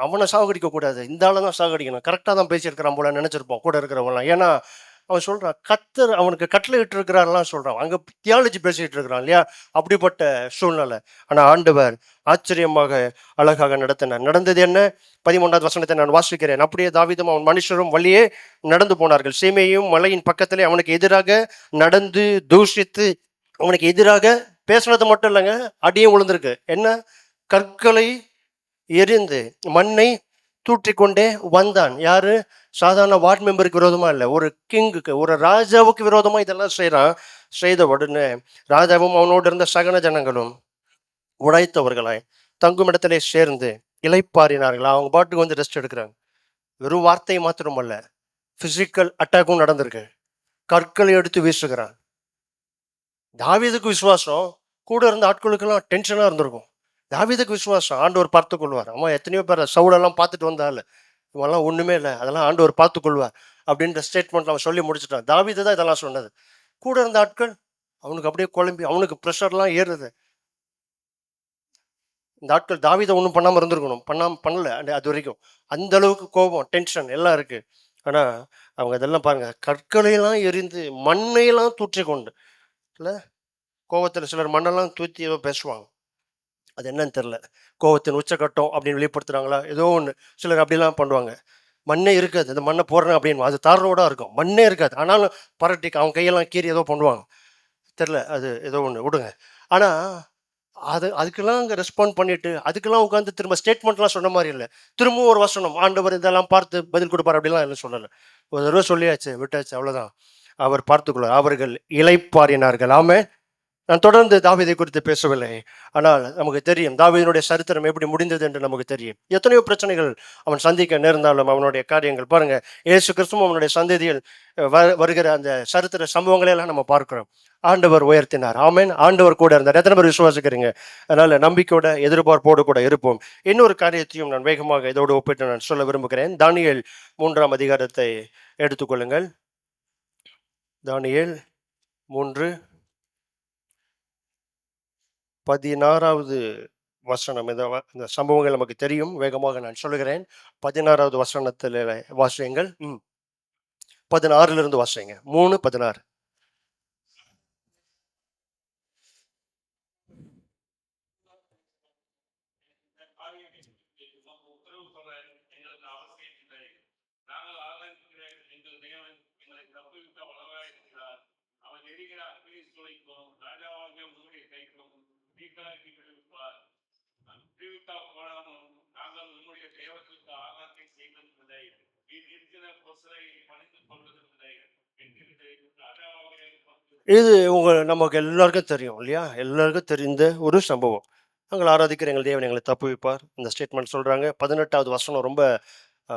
அவனை சாகடிக்க கூடாது, இந்த ஆளை தான் சாகடிக்கணும், கரெக்டாக தான் பேசியிருக்கிறான் போல நினைச்சிருப்பான் கூட இருக்கிறவங்களாம். ஏன்னா அவன் சொல்றான், கத்தர் அவனுக்கு கட்டளை இட்டு இருக்கிறான்லாம் சொல்றான். அங்க தியாலஜி பேசிட்டு இருக்கிறான் இல்லையா? அப்படிப்பட்ட சூழ்நிலை. ஆனா ஆண்டவர் ஆச்சரியமாக அழகாக நடத்தினார். நடந்தது என்ன? 13வது வசனத்தை நான் வாசிக்கிறேன். அப்படியே தாவீதும் அவன் மனுஷரும் வழியே நடந்து போனார்கள். சீமையும் மலையின் பக்கத்திலே அவனுக்கு எதிராக நடந்து தூஷித்து, அவனுக்கு எதிராக பேசுனது மட்டும் இல்லைங்க, அடியும் விழுந்திருக்கு. என்ன? கற்களை எரிந்து மண்ணை தூற்றிக்கொண்டே வந்தான். யாரு? சாதாரண வார்டு மெம்பருக்கு விரோதமா இல்லை, ஒரு கிங்குக்கு, ஒரு ராஜாவுக்கு விரோதமா இதெல்லாம் செய்யறான். செய்த உடனே ராஜாவும் அவனோடு இருந்த சகன ஜனங்களும் உழைத்தவர்களாய் தங்கும் இடத்திலே சேர்ந்து இளைப்பாறினார்கள். அவங்க பாட்டுக்கு வந்து ரெஸ்ட் எடுக்கிறாங்க. வெறும் வார்த்தை மாத்திரம் அல்ல, பிசிக்கல் அட்டாக்கும் நடந்திருக்கு. கற்களை எடுத்து வீசுகிறான். தாவீதுக்கு விசுவாசம், கூட இருந்த ஆட்களுக்கெல்லாம் டென்ஷனா இருந்திருக்கும். தாவீதுக்கு விசுவாசம், ஆண்டவர் பார்த்து கொள்வார். அவன் எத்தனையோ பேர் சவுலெல்லாம் பார்த்துட்டு வந்தாள், இவெல்லாம் ஒண்ணுமே இல்லை, அதெல்லாம் ஆண்டவர் பார்த்து கொள்வார் அப்படின்ற ஸ்டேட்மெண்ட் அவன் சொல்லி முடிச்சுட்டான். தாவீது தான் இதெல்லாம் சொன்னது. கூட இருந்த ஆட்கள் அவனுக்கு அப்படியே குழம்பி, அவனுக்கு ப்ரெஷர்லாம் ஏறுது. இந்த ஆட்கள் தாவீதை ஒன்றும் பண்ணாமல் இருந்திருக்கணும், பண்ணல அது வரைக்கும். அந்த அளவுக்கு கோபம், டென்ஷன் எல்லாம் இருக்கு. ஆனா அவங்க இதெல்லாம் பாருங்க, கற்களையெல்லாம் எரிந்து மண்ணையெல்லாம் தூற்றி கொண்டு, இல்லை கோவத்தில் சிலர் மண்ணெல்லாம் தூத்தி ஏதோ பேசுவாங்க, அது என்னன்னு தெரில. கோவத்தின் உச்சக்கட்டம் அப்படின்னு வெளிப்படுத்துறாங்களா ஏதோ ஒன்று. சிலர் அப்படிலாம் பண்ணுவாங்க. மண்ணே இருக்காது, அந்த மண்ணை போடுறேன் அப்படின்னு, அது தாரோட இருக்கும், மண்ணே இருக்காது. ஆனாலும் பரட்டிக்கு அவங்க கையெல்லாம் கீறி ஏதோ பண்ணுவாங்க, தெரில, அது ஏதோ ஒன்று விடுங்க. ஆனால் அதுக்கெல்லாம் அங்கே ரெஸ்பாண்ட் பண்ணிட்டு அதுக்கெல்லாம் உட்காந்து திரும்ப ஸ்டேட்மெண்ட்லாம் சொன்ன மாதிரி இல்லை. திரும்பவும் ஒரு வசனம், ஆண்டவர் இதெல்லாம் பார்த்து பதில் கொடுப்பார் அப்படிலாம் எல்லாம் சொல்லலை. ஒரு தடவை சொல்லியாச்சு, விட்டாச்சு, அவ்வளோதான். அவர் பார்த்துக்கொள்ள. அவர்கள் இளைப்பாறினார்கள். ஆமே. நான் தொடர்ந்து தாவீதை குறித்து பேசவில்லை, ஆனால் நமக்கு தெரியும் தாவீதினுடைய சரித்திரம் எப்படி முடிந்தது என்று நமக்கு தெரியும். எத்தனையோ பிரச்சனைகள் அவன் சந்திக்க நேர்ந்தாலும் அவனுடைய காரியங்கள் பாருங்க, இயேசு கிறிஸ்துவும் அவனுடைய சந்ததியில் வருகிற அந்த சரித்திர சம்பவங்களை எல்லாம் நம்ம பார்க்கிறோம். ஆண்டவர் உயர்த்தினார். ஆமேன். ஆண்டவர் கூட இருந்தார். எத்தனை பேர் விசுவாசிக்கிறீங்க? அதனால நம்பிக்கையோட எதிர்பார்ப்போடு கூட இருப்போம். இன்னொரு காரியத்தையும் நான் வேகமாக இதோடு ஒப்பிட்டு நான் சொல்ல விரும்புகிறேன். தானியேல் 3ஆம் அதிகாரத்தை எடுத்துக்கொள்ளுங்கள். தானியேல் 3:16 வசனம். இந்த சம்பவங்கள் நமக்கு தெரியும், வேகமாக நான் சொல்லுகிறேன். 16வது வசனத்தில் வாசியுங்கள். 16 வாசிங்க. 3:16. இது நமக்கு எல்லாருக்கும் தெரியும் இல்லையா? எல்லாருக்கும் தெரிந்த ஒரு சம்பவம். நாங்கள் ஆராதிக்கிற எங்கள் தேவன் எங்களை தப்புவிப்பார். இந்த ஸ்டேட்மெண்ட் சொல்றாங்க. 18வது வசனம் ரொம்ப அ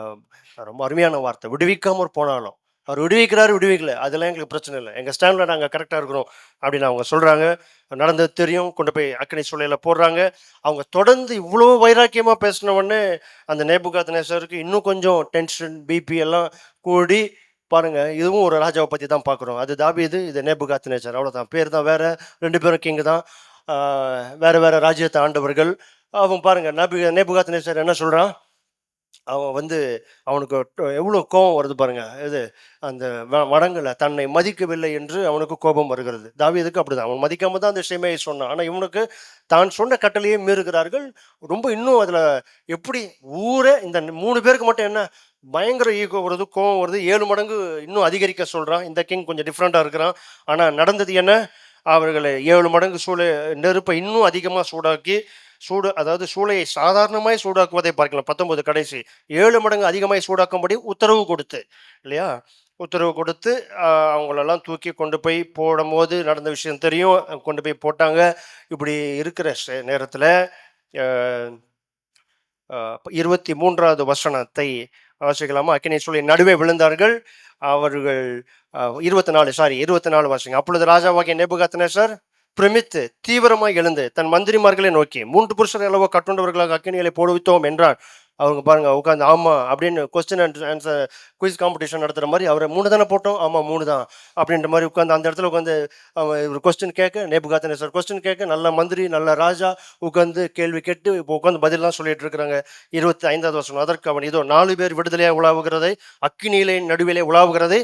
ரொம்ப அருமையான வார்த்தை. விடுவிக்காம போனாலும், அவர் விடுவிக்கிறாரு, விடுவிக்கல. அதெல்லாம் எங்களுக்கு பிரச்சனை இல்ல. எங்க ஸ்டாண்ட்ல நாங்க கரெக்ட்டா இருக்கிறோம் அப்படின்னு அவங்க சொல்றாங்க. நடந்தது தெரியும். கொண்டு போய் அக்கினி சூளையில போடுறாங்க. அவங்க தொடர்ந்து இவ்ளோ வைராக்கியமா பேசின உடனே, அந்த நேபுகாத்நேசருக்கு இன்னும் கொஞ்சம் டென்ஷன், பிபி எல்லாம் கூடி பாருங்க. இதுவும் ஒரு ராஜாவை பத்தி தான் பார்க்குறோம். அது தாவீது, இது நேபுகாத்நேச்சர். அவ்வளோதான். பேர் தான் வேற. 2 பேரும் கிங் தான். வேற வேற ராஜ்யத்தை ஆண்டவர்கள். அவன் பாருங்க நேபுகாத்நேச்சர் என்ன சொல்றான்? அவன் அவனுக்கு எவ்வளோ கோபம் வருது பாருங்க. அந்த மடங்குல தன்னை மதிக்கவில்லை என்று அவனுக்கு கோபம் வருகிறது. தாவீதுக்கு அப்படிதான். அவன் மதிக்காம தான் அந்த ஷிமேயை சொன்னான். ஆனா இவனுக்கு தான் சொன்ன கட்டளையே மீறுகிறார்கள். ரொம்ப இன்னும் அதுல எப்படி ஊரே இந்த 3 பேருக்கு மட்டும் என்ன பயங்கர ஈகோ வருது, கோவம் வருது. 7 மடங்கு இன்னும் அதிகரிக்க சொல்றான். இந்த கிங் கொஞ்சம் டிஃப்ரெண்டா இருக்கிறான். ஆனா நடந்தது என்ன? அவர்களை 7 மடங்கு நெருப்பை இன்னும் அதிகமா சூடாக்கி அதாவது சூளையை சாதாரணமாய் சூடாக்குவதை பார்க்கலாம். 19 கடைசி 7 மடங்கு அதிகமாய் சூடாக்கும்படி உத்தரவு கொடுத்து இல்லையா? உத்தரவு கொடுத்து அவங்களெல்லாம் தூக்கி கொண்டு போய் போடும்போது நடந்த விஷயம் தெரியும். கொண்டு போய் போட்டாங்க. இப்படி இருக்கிற நேரத்தில் 23வது வசனத்தை வாசிக்கலாமா? அக்கினி சூளை நடுவே விழுந்தார்கள். அவர்கள் 24 வாசிங்க. அப்பொழுது ராஜாவாகிய நேபுகாத்நேசர் பிரமித்து தீவிரமாக எழுந்து தன் மந்திரிமார்களை நோக்கி 3 புருஷர் அளவோ கட்டுண்டவர்களாக அக்கினிகளை போடுவித்தோம் என்றார். அவங்க பாருங்க உட்காந்து ஆமா அப்படின்னு question and answer quiz competition நடத்துகிற மாதிரி அவரை 3 தானே போட்டோம், ஆமாம் 3 தான் அப்படின்ற மாதிரி உட்காந்து அந்த இடத்துல உட்காந்து இவர் கொஸ்டின் கேட்க, நேபுகாத்நேசர் கொஸ்டின் கேட்க, நல்ல மந்திரி நல்ல ராஜா உட்காந்து கேள்வி கேட்டு இப்போ உட்காந்து பதிலாம் சொல்லிட்டு இருக்கிறாங்க. 25வது வசனம். அதற்கு அவன் இதோ 4 பேர் விடுதலையாக உலாவுகிறதை, அக்கினியிலே நடுவிலே உலாவுகிறதை.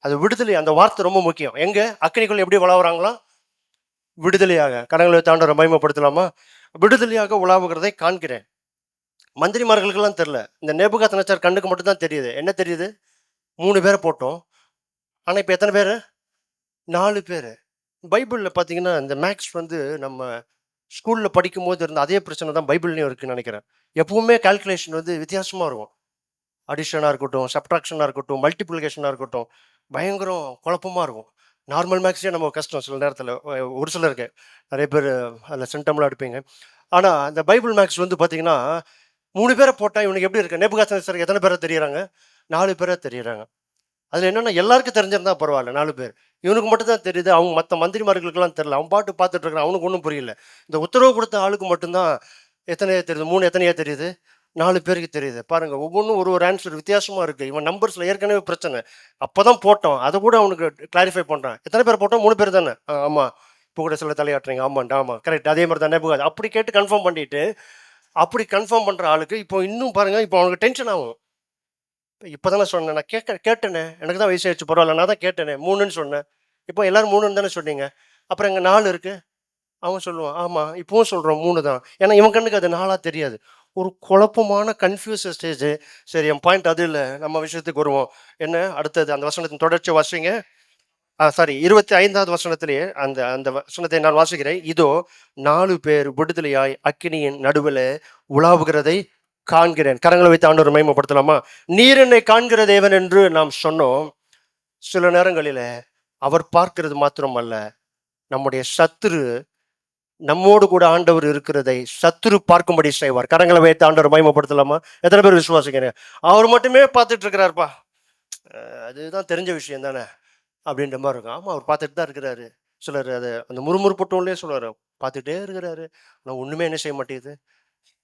அது விடுதலை, அந்த வார்த்தை ரொம்ப முக்கியம். எங்க அக்கினிக்குள்ள எப்படி உலாவுறாங்களா? விடுதலையாக. கரங்களை தாண்டவரை மகிமைப்படுத்தலாமா? விடுதலையாக உலாவுகிறதை காண்கிறேன். மந்திரிமார்களுக்கெல்லாம் தெரியல. இந்த நேபுகாத்நேசர் கண்ணுக்கு மட்டும் தான் தெரியுது. என்ன தெரியுது? 3 பேரை போட்டோம். ஆனா இப்ப எத்தனை பேரு? 4 பேரு. பைபிள்ல பாத்தீங்கன்னா இந்த மேக்ஸ் நம்ம ஸ்கூல்ல படிக்கும் போது இருந்த அதே பிரச்சனை தான் பைபிள்லயும் இருக்குன்னு நினைக்கிறேன். எப்பவுமே கால்குலேஷன் வித்தியாசமா இருக்கும். அடிஷனா இருக்கட்டும், சப்ட்ராக்ஷனா இருக்கட்டும், மல்டிப்ளிகேஷனா இருக்கட்டும், பயங்கரம் குழப்பமா இருக்கும். நார்மல் மேக்ஸே நம்ம கஷ்டம் சில நேரத்தில். ஒரு சிலருக்கு நிறைய பேர் அதில் சென்டம்லாம் எடுப்பீங்க. ஆனால் அந்த பைபிள் மேக்ஸ் பார்த்தீங்கன்னா 3 பேரை போட்டால் இவனுக்கு எப்படி இருக்கு? நேபுகாத்நேசருக்கு எத்தனை பேரை தெரியுறாங்க? 4 பேரை தெரியுறாங்க. அதில் என்னென்னா எல்லாருக்கும் தெரிஞ்சிருந்தா பரவாயில்ல, 4 பேர். இவனுக்கு மட்டும் தான் தெரியுது. அவங்க மற்ற மந்திரிமார்களுக்கெல்லாம் தெரியல. அவன் பாட்டு பார்த்துட்டு இருக்கான். அவனுக்கு ஒன்றும் புரியல. இந்த உத்தரவு கொடுத்த ஆளுக்கு மட்டும்தான் எத்தனையோ தெரியுது. 3 எத்தனையோ தெரியுது? 4 பேருக்கு தெரியுது. பாருங்க, ஒவ்வொன்றும் ஒரு ஆன்சர் வித்தியாசமா இருக்கு. இவன் நம்பர்ஸ்ல ஏற்கனவே பிரச்சனை. அப்பதான் போட்டோம். அதை கூட அவனுக்கு கிளாரிஃபை பண்றான். எத்தனை பேர் போட்டோம்? 3 பேர் தானே? ஆமா. இப்போ கூட சில தலையாட்டுறீங்க. ஆமாண்டா, ஆமா கரெக்ட். அதே மாதிரி தானே போகாது. அப்படி கேட்டு கன்ஃபார்ம் பண்ணிட்டு, அப்படி கன்ஃபார்ம் பண்ற ஆளுக்கு இப்போ இன்னும் பாருங்க, இப்போ அவனுக்கு டென்ஷன் ஆகும். இப்பதானே சொன்னேன், நான் கேட்டேனே, எனக்கு தான் வயசாயிடுச்சு, பரவாயில்ல, நான் தான் கேட்டேனே 3ன்னு சொன்னேன். இப்போ எல்லாரும் 3ன்னு தானே சொன்னீங்க. அப்புறம் எங்க 4 இருக்கு. அவன் சொல்லுவான், ஆமா இப்பவும் சொல்றோம் 3 தான். ஏன்னா இவன் கண்ணுக்கு அது 4ஆ தெரியாது. ஒரு குழப்பமான கன்ஃபியூஸ் ஸ்டேஜ். சரி, என் பாயிண்ட் அது இல்லை. நம்ம விஷயத்துக்கு வருவோம். என்ன அடுத்தது? அந்த வசனத்தின் தொடர்ச்சி வாசிங்க. சாரி, 25வது வசனத்திலேயே அந்த அந்த வசனத்தை நான் வாசிக்கிறேன். இதோ 4 பேர் விடுதலையாய் அக்கினியின் நடுவில் உலாவுகிறதை காண்கிறேன். கரங்களை வைத்து ஆண்டவரை மகிமைப்படுத்தலாமா? நீர் என்னை காண்கிற தேவன் என்று நாம் சொன்னோம். சில நேரங்களில் அவர் பார்க்கிறது மாத்திரம் அல்ல, நம்முடைய சத்துரு நம்மோடு கூட ஆண்டவர் இருக்கிறதை சத்துரு பார்க்கும்படி செய்வார். கரங்களை வைத்து ஆண்டவர் மகிமைப்படுத்தலாமா? எத்தனை பேர் விசுவாசிக்கிறேன்? அவர் மட்டுமே பார்த்துட்டு இருக்கிறாருப்பா, அதுதான் தெரிஞ்ச விஷயம் தானே அப்படின்ற மாதிரி இருக்கும். ஆமா, அவர் பார்த்துட்டு தான் இருக்கிறாரு. சிலர் அதை அந்த முறுமுறுப்பட்டோம்லேயே சொல்லுவார், பார்த்துட்டே இருக்கிறாரு, ஆனால் ஒன்றுமே என்ன செய்ய மாட்டேங்குது.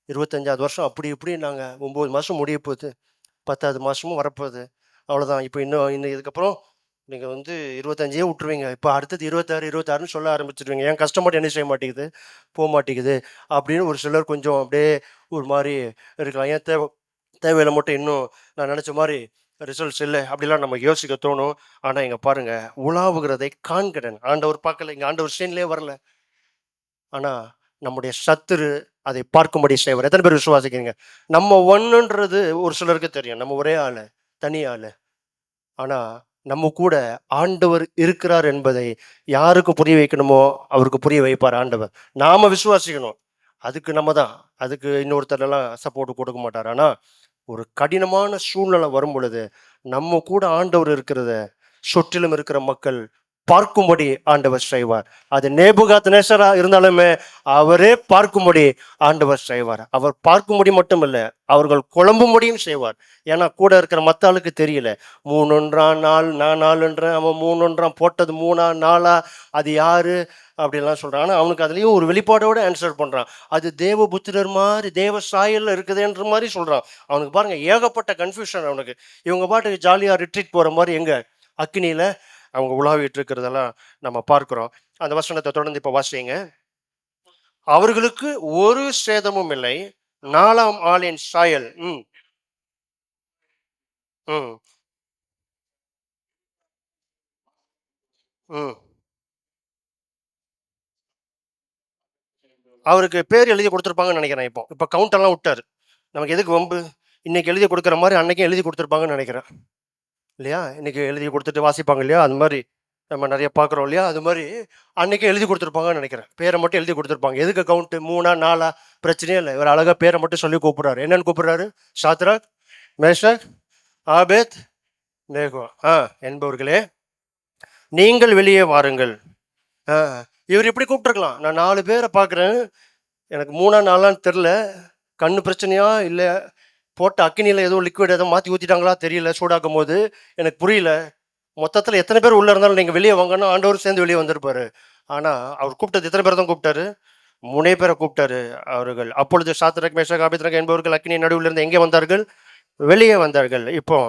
25வது வருஷம் அப்படி இப்படி நாங்கள் 9 மாதம் முடிய போகுது, 10வது மாதமும் வரப்போகுது, அவ்வளோதான். இப்போ இன்னும் இதுக்கப்புறம் நீங்கள் 25 விட்டுருவீங்க. இப்போ அடுத்தது 26 சொல்ல ஆரம்பிச்சிருவீங்க. ஏன் கஷ்டப்பட்டு என்ன செய்ய மாட்டேங்குது, போக மாட்டேங்குது அப்படின்னு ஒரு சிலர் கொஞ்சம் அப்படியே ஒரு மாதிரி இருக்கலாம். ஏன் தேவையில்லை மட்டும் இன்னும் நான் நினச்ச மாதிரி ரிசல்ட்ஸ் இல்லை அப்படிலாம் நம்ம யோசிக்க தோணும். ஆனால் இங்கே பாருங்க, உலாவுகிறதை காண்கிறேன். ஆண்டவர் பார்க்கல, இங்கே ஆண்டவர் சீன்லேயே வரல. ஆனால் நம்முடைய சத்துரு அதை பார்க்கும்படி செய்வார். எத்தனை பேர் விசுவாசிக்கிறீங்க? நம்ம ஒன்றுன்றது ஒரு சிலருக்கு தெரியும், நம்ம ஒரே ஆள், தனி ஆள். ஆனால் நம்ம கூட ஆண்டவர் இருக்கிறார் என்பதை யாருக்கு புரிய வைக்கணுமோ அவருக்கு புரிய வைப்பார் ஆண்டவர். நாம விசுவாசிக்கணும். அதுக்கு நம்ம தான், அதுக்கு இன்னொருத்தரெல்லாம் சப்போர்ட் கொடுக்க மாட்டார். ஆனால் ஒரு கடினமான சூழ்நிலை வரும் பொழுது நம்ம கூட ஆண்டவர் இருக்கிறத சுற்றிலும் இருக்கிற மக்கள் பார்க்கும்படி ஆண்டவர் செய்வார். அது நேபுகாத் நேசரா இருந்தாலுமே அவரே பார்க்கும்படி ஆண்டவர் செய்வார். அவர் பார்க்கும்படி மட்டும் இல்லை, அவர்கள் குழம்பும்படியும் செய்வார். ஏன்னா கூட இருக்கிற மத்த ஆளுக்கு தெரியல. 3 நான் 4 அவன் 3 போட்டது 3 4 அது யாரு அப்படின்லாம் சொல்றான். ஆனால் அவனுக்கு அதுலேயும் ஒரு வெளிப்பாடோட ஆன்சர் பண்றான். அது தேவபுத்திரர் மாதிரி தேவ சாயல்ல இருக்குதுன்ற மாதிரி சொல்றான். அவனுக்கு பாருங்க ஏகப்பட்ட கன்ஃபியூஷன் அவனுக்கு. இவங்க பாட்டுக்கு ஜாலியாக ரிட்ரீட் போற மாதிரி எங்க அக்னியில அவங்க உலாவிட்டு இருக்கிறதெல்லாம் நம்ம பார்க்கிறோம். அந்த வசனத்தை தொடர்ந்து இப்ப வாசிங்க. அவர்களுக்கு ஒரு சேதமும் இல்லை, 4ஆம் ஆளின் சாயல். ம் ம் ம் அவருக்கு பேர் எழுதி கொடுத்துருப்பாங்கன்னு நினைக்கிறேன். இப்போ இப்போ கவுண்ட் எல்லாம் விட்டாரு. நமக்கு எதுக்கு வம்பு? இன்னைக்கு எழுதி கொடுக்குற மாதிரி அன்னைக்கும் எழுதி கொடுத்துருப்பாங்கன்னு நினைக்கிறேன். இல்லையா? இன்னைக்கு எழுதி கொடுத்துட்டு வாசிப்பாங்க இல்லையா? அது மாதிரி நம்ம நிறைய பார்க்குறோம் இல்லையா? அது மாதிரி அன்னைக்கு எழுதி கொடுத்துருப்பாங்கன்னு நினைக்கிறேன். பேரை மட்டும் எழுதி கொடுத்துருப்பாங்க. எதுக்கு கவுண்ட்டு 3 4 பிரச்சனையே இல்லை. இவர் அழகாக பேரை மட்டும் சொல்லி கூப்பிடுறாரு. என்னன்னு கூப்பிடுறாரு? சாத்ராக், மேஷக், ஆபேத், நேகோ என்பவர்களே, நீங்கள் வெளியே வாருங்கள். ஆ இவர் இப்படி கூப்பிட்டுருக்கலாம். நான் 4 பேரை பார்க்குறேன், எனக்கு 3 4 தெரில, கண்ணு பிரச்சனையா இல்லை போட்ட அக்கினியில் ஏதோ லிக்விட் ஏதோ மாற்றி ஊற்றிட்டாங்களா தெரியல, சூடாக்கும் போது எனக்கு புரியல. மொத்தத்தில் எத்தனை பேர் உள்ளே இருந்தாலும் நீங்கள் வெளியே வாங்கன்னா ஆண்டவர் சேர்ந்து வெளியே வந்திருப்பாரு. ஆனால் அவர் கூப்பிட்டது எத்தனை பேர் தான் கூப்பிட்டாரு? 3 பேரை கூப்பிட்டாரு அவர்கள். அப்பொழுது சாத்ராக், மேஷாக், ஆபேத்நேகோ என்பவர்கள் அக்கினி நடுவில் இருந்து எங்கே வந்தார்கள்? வெளியே வந்தார்கள். இப்போ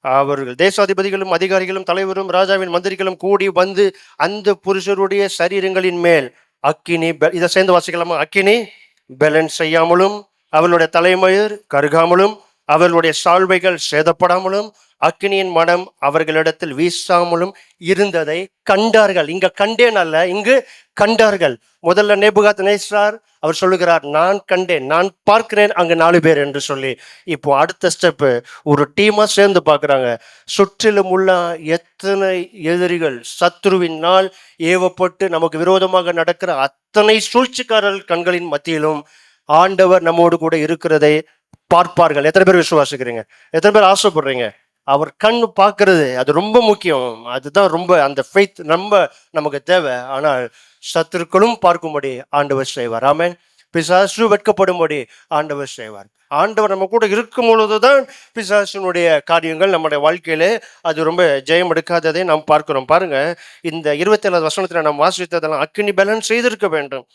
அவர்கள் தேசாதிபதிகளும் அதிகாரிகளும் தலைவரும் ராஜாவின் மந்திரிகளும் கூடி வந்து அந்த புருஷருடைய சரீரங்களின் மேல் அக்கினி, இதை சேர்ந்து வாசிக்கலாமா? அக்கினி பெலன் செய்யாமலும், அவளுடைய தலைமயிர் கருகாமலும், அவர்களுடைய சால்வைகள் சேதப்படாமலும், அக்கினியின் மனம் அவர்களிடத்தில் வீசாமலும் இருந்ததை கண்டார்கள். இங்க கண்டேன் அல்ல, இங்கு கண்டார்கள். முதல்ல நேபுகாத் நேச்சார் அவர் சொல்லுகிறார், நான் கண்டேன், நான் பார்க்கிறேன் அங்க 4 பேர் என்று சொல்லி. இப்போ அடுத்த ஸ்டெப்பு, ஒரு டீமா சேர்ந்து பார்க்குறாங்க. சுற்றிலும் உள்ள எத்தனை எதிரிகள் சத்ருவினால் ஏவப்பட்டு நமக்கு விரோதமாக நடக்கிற அத்தனை சூழ்ச்சிக்காரர்கள் கண்களின் மத்தியிலும் ஆண்டவர் நம்மோடு கூட இருக்கிறதை பார்ப்பார்கள். எத்தனை பேர் விசுவாசிக்கிறீங்க? எத்தனை பேர் ஆசைப்படுறீங்க? அவர் கண் பார்க்கறது அது ரொம்ப முக்கியம். அதுதான் ரொம்ப அந்த ஃபெய்த் ரொம்ப நமக்கு தேவை. ஆனால் சத்துருக்களும் பார்க்கும்படி ஆண்டவர் செய்வார். ஆமென். பிசாசு வெட்கப்படும்படி ஆண்டவர் செய்வார். ஆண்டவர் நம்ம கூட இருக்கும் பொழுதுதான் பிசாசினுடைய காரியங்கள் நம்முடைய வாழ்க்கையிலே அது ரொம்ப ஜெயம் எடுக்காததை நாம் பார்க்கிறோம். பாருங்க, இந்த 27 வசனத்துல நாம் வாசித்ததெல்லாம் அக்கினி பலன் செய்திருக்க வேண்டும்,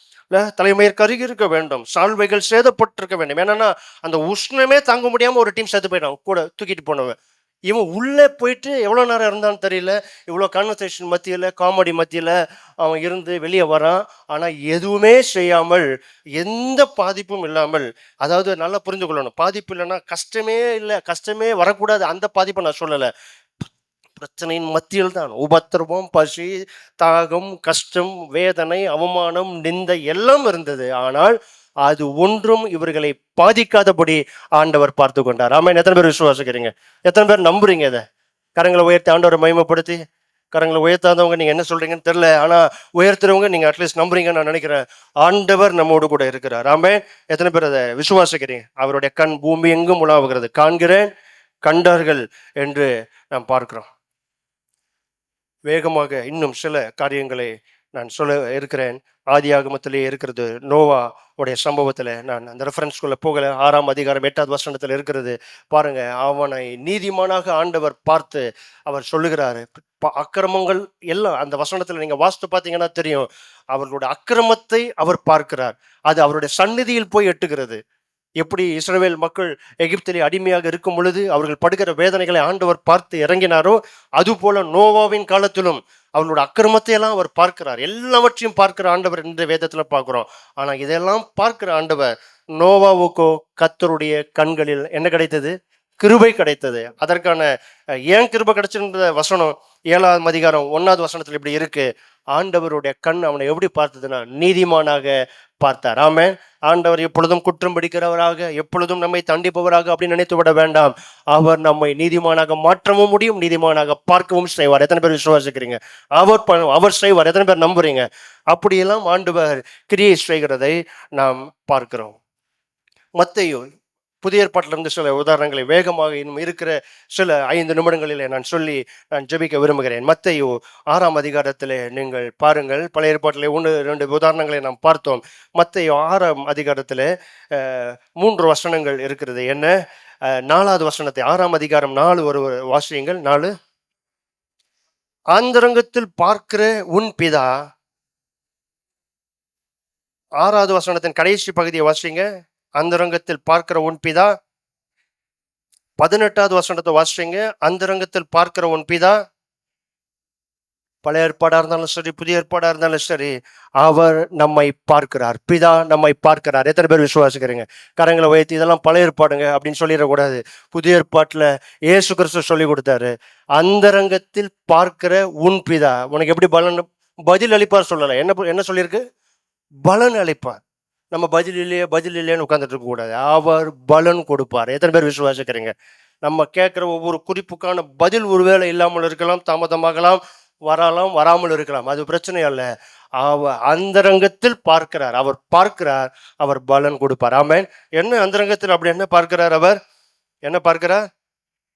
தலைமையர் கருகி இருக்க வேண்டும், சால்வைகள் சேதப்பட்டிருக்க வேண்டும். ஏன்னா அந்த உஷ்ணமே தாங்க முடியாம ஒரு டீம் சேர்த்து போயிட்டான் கூட தூக்கிட்டு போனவன். இவன் உள்ளே போயிட்டு எவ்வளோ நேரம் இருந்தான்னு தெரியல. இவ்வளோ கான்வர்சேஷன் மத்தியில், காமெடி மத்தியில் அவன் இருந்து வெளியே வரான். ஆனால் எதுவுமே செய்யாமல், எந்த பாதிப்பும் இல்லாமல், அதாவது நல்லா புரிந்து கொள்ளணும், பாதிப்பு இல்லைன்னா கஷ்டமே இல்லை, கஷ்டமே வரக்கூடாது, அந்த பாதிப்பை நான் சொல்லலை. பிரச்சனையின் மத்தியில் தான் உபத்திரவம், பசி, தாகம், கஷ்டம், வேதனை, அவமானம், நிந்தை எல்லாம் இருந்தது. ஆனால் அது ஒன்றும் இவர்களை பாதிக்காதபடி ஆண்டவர் பார்த்து கொண்டார். ஆமாம். எத்தனை பேர் விசுவாசிக்கிறீங்க? எத்தனை பேர் நம்புறீங்க? இதை கரங்களை உயர்த்தி ஆண்டவரை மகிமைப்படுத்தி. கரங்களை உயர்த்தாதவங்க நீங்க என்ன சொல்றீங்கன்னு தெரியல, ஆனா உயர்த்துறவங்க நீங்க அட்லீஸ்ட் நம்புறீங்கன்னு நான் நினைக்கிறேன். ஆண்டவர் நம்மோடு கூட இருக்கிறார். ஆமென். எத்தனை பேர் அதை விசுவாசிக்கிறீங்க? அவருடைய கண் பூமி எங்கும் உலாவுகிறது, காண்கிறேன், கண்டார்கள் என்று நாம் பார்க்கிறோம். வேகமாக இன்னும் சில காரியங்களை நான் சொல்ல இருக்கிறேன். ஆதி ஆகமத்திலே இருக்கிறது. நோவா உடைய சம்பவத்தில் நான் அந்த ரெஃபரன்ஸ்குள்ளே போகலை. 6ஆம் அதிகாரம் 8வது வசனத்தில் இருக்கிறது. பாருங்க, அவனை நீதிமானாக ஆண்டவர் பார்த்து அவர் சொல்லுகிறாரு. அக்கிரமங்கள் எல்லாம் அந்த வசனத்தில் நீங்கள் வாசித்து பார்த்தீங்கன்னா தெரியும். அவர்களுடைய அக்கிரமத்தை அவர் பார்க்கிறார். அது அவருடைய சந்நிதியில் போய் எட்டுகிறது. எப்படி இஸ்ரவேல் மக்கள் எகிப்திலே அடிமையாக இருக்கும் பொழுது அவர்கள் படுகிற வேதனைகளை ஆண்டவர் பார்த்து இறங்கினாரோ, அதுபோல நோவாவின் காலத்திலும் அவர்களோட அக்கிரமத்தை எல்லாம் அவர் பார்க்கிறார். எல்லாவற்றையும் பார்க்கிற ஆண்டவர் என்ற வேதத்தில் பார்க்கிறோம். ஆனால் இதெல்லாம் பார்க்கிற ஆண்டவர் நோவாவுக்கோ கர்த்தருடைய கண்களில் என்ன கிடைத்தது? கிருபை கிடைத்தது. அதற்கான ஏன் கிருபை கிடைச்சிருந்த வசனம் 7ஆம் அதிகாரம் 1வது வசனத்தில் இப்படி இருக்கு. ஆண்டவருடைய கண் அவனை எப்படி பார்த்ததுன்னா நீதிமானாக பார்த்தார். ஆமென். ஆண்டவர் எப்பொழுதும் குற்றம் பிடிக்கிறவராக, எப்பொழுதும் நம்மை தண்டிப்பவராக அப்படி நினைத்து விட வேண்டாம். அவர் நம்மை நீதிமானாக மாற்றவும் முடியும், நீதிமானாக பார்க்கவும் செய்வார். எத்தனை பேர் விசுவாசிக்கிறீங்க? அவர் செய்வார். எத்தனை பேர் நம்புறீங்க? அப்படியெல்லாம் ஆண்டவர் கிரியை செய்கிறதை நாம் பார்க்கிறோம். மத்தேயு புதிய ஏற்பாட்டிலிருந்து சில உதாரணங்களை வேகமாக இன்னும் இருக்கிற சில 5 நிமிடங்களிலே நான் சொல்லி நான் ஜெபிக்க விரும்புகிறேன். மத்தேயு 6ஆம் அதிகாரத்திலே நீங்கள் பாருங்கள். பழைய ஏற்பாட்டிலே 1, 2 உதாரணங்களை நாம் பார்த்தோம். மத்தேயு 6ஆம் அதிகாரத்திலே 3 வசனங்கள் இருக்கிறது. என்ன? 4வது வசனத்தை 6ஆம் அதிகாரம் 4 ஒரு வாசியுங்கள். 4. அந்தரங்கத்தில் பார்க்கிற உன் பிதா. 6வது வசனத்தின் கடைசி பகுதியை வாசிங்க. அந்தரங்கத்தில் பார்க்கிற உன் பிதா. 18வது வசனத்தை வாசிங்க. அந்தரங்கத்தில் பார்க்கிற உன் பிதா. பழைய ஏற்பாடா இருந்தாலும் சரி, புதிய ஏற்பாடா இருந்தாலும் சரி, அவர் நம்மை பார்க்கிறார். பிதா நம்மை பார்க்கிறார். எத்தனை பேர் விசுவாசிக்கிறீங்க? கரங்களை உயர்த்தி, இதெல்லாம் பழைய ஏற்பாடுங்க அப்படின்னு சொல்லிடக்கூடாது. புதிய ஏற்பாட்டில் இயேசு கிறிஸ்து சொல்லி கொடுத்தாரு, அந்தரங்கத்தில் பார்க்கிற உன் பிதா உனக்கு எப்படி பதில் அளிப்பார் சொல்லலை. என்ன சொல்லியிருக்கு? பலன் அளிப்பார். நம்ம பதில் இல்லையேன்னு உட்காந்துட்டு இருக்க கூடாது. அவர் பலன் கொடுப்பார். எத்தனை பேர் விசுவாசிக்கிறீங்க? நம்ம கேட்குற ஒவ்வொரு குறிப்புக்கான பதில் ஒருவேளை இல்லாமல் இருக்கலாம், தாமதமாகலாம், வரலாம், வராமல் இருக்கலாம். அது பிரச்சனை அல்ல. அவர் அந்தரங்கத்தில் பார்க்கிறார். அவர் பார்க்கிறார், அவர் பலன் கொடுப்பார். ஆமென். என்ன அந்தரங்கத்தில் அப்படி என்ன பார்க்கிறார்? அவர் என்ன பார்க்கிறார்?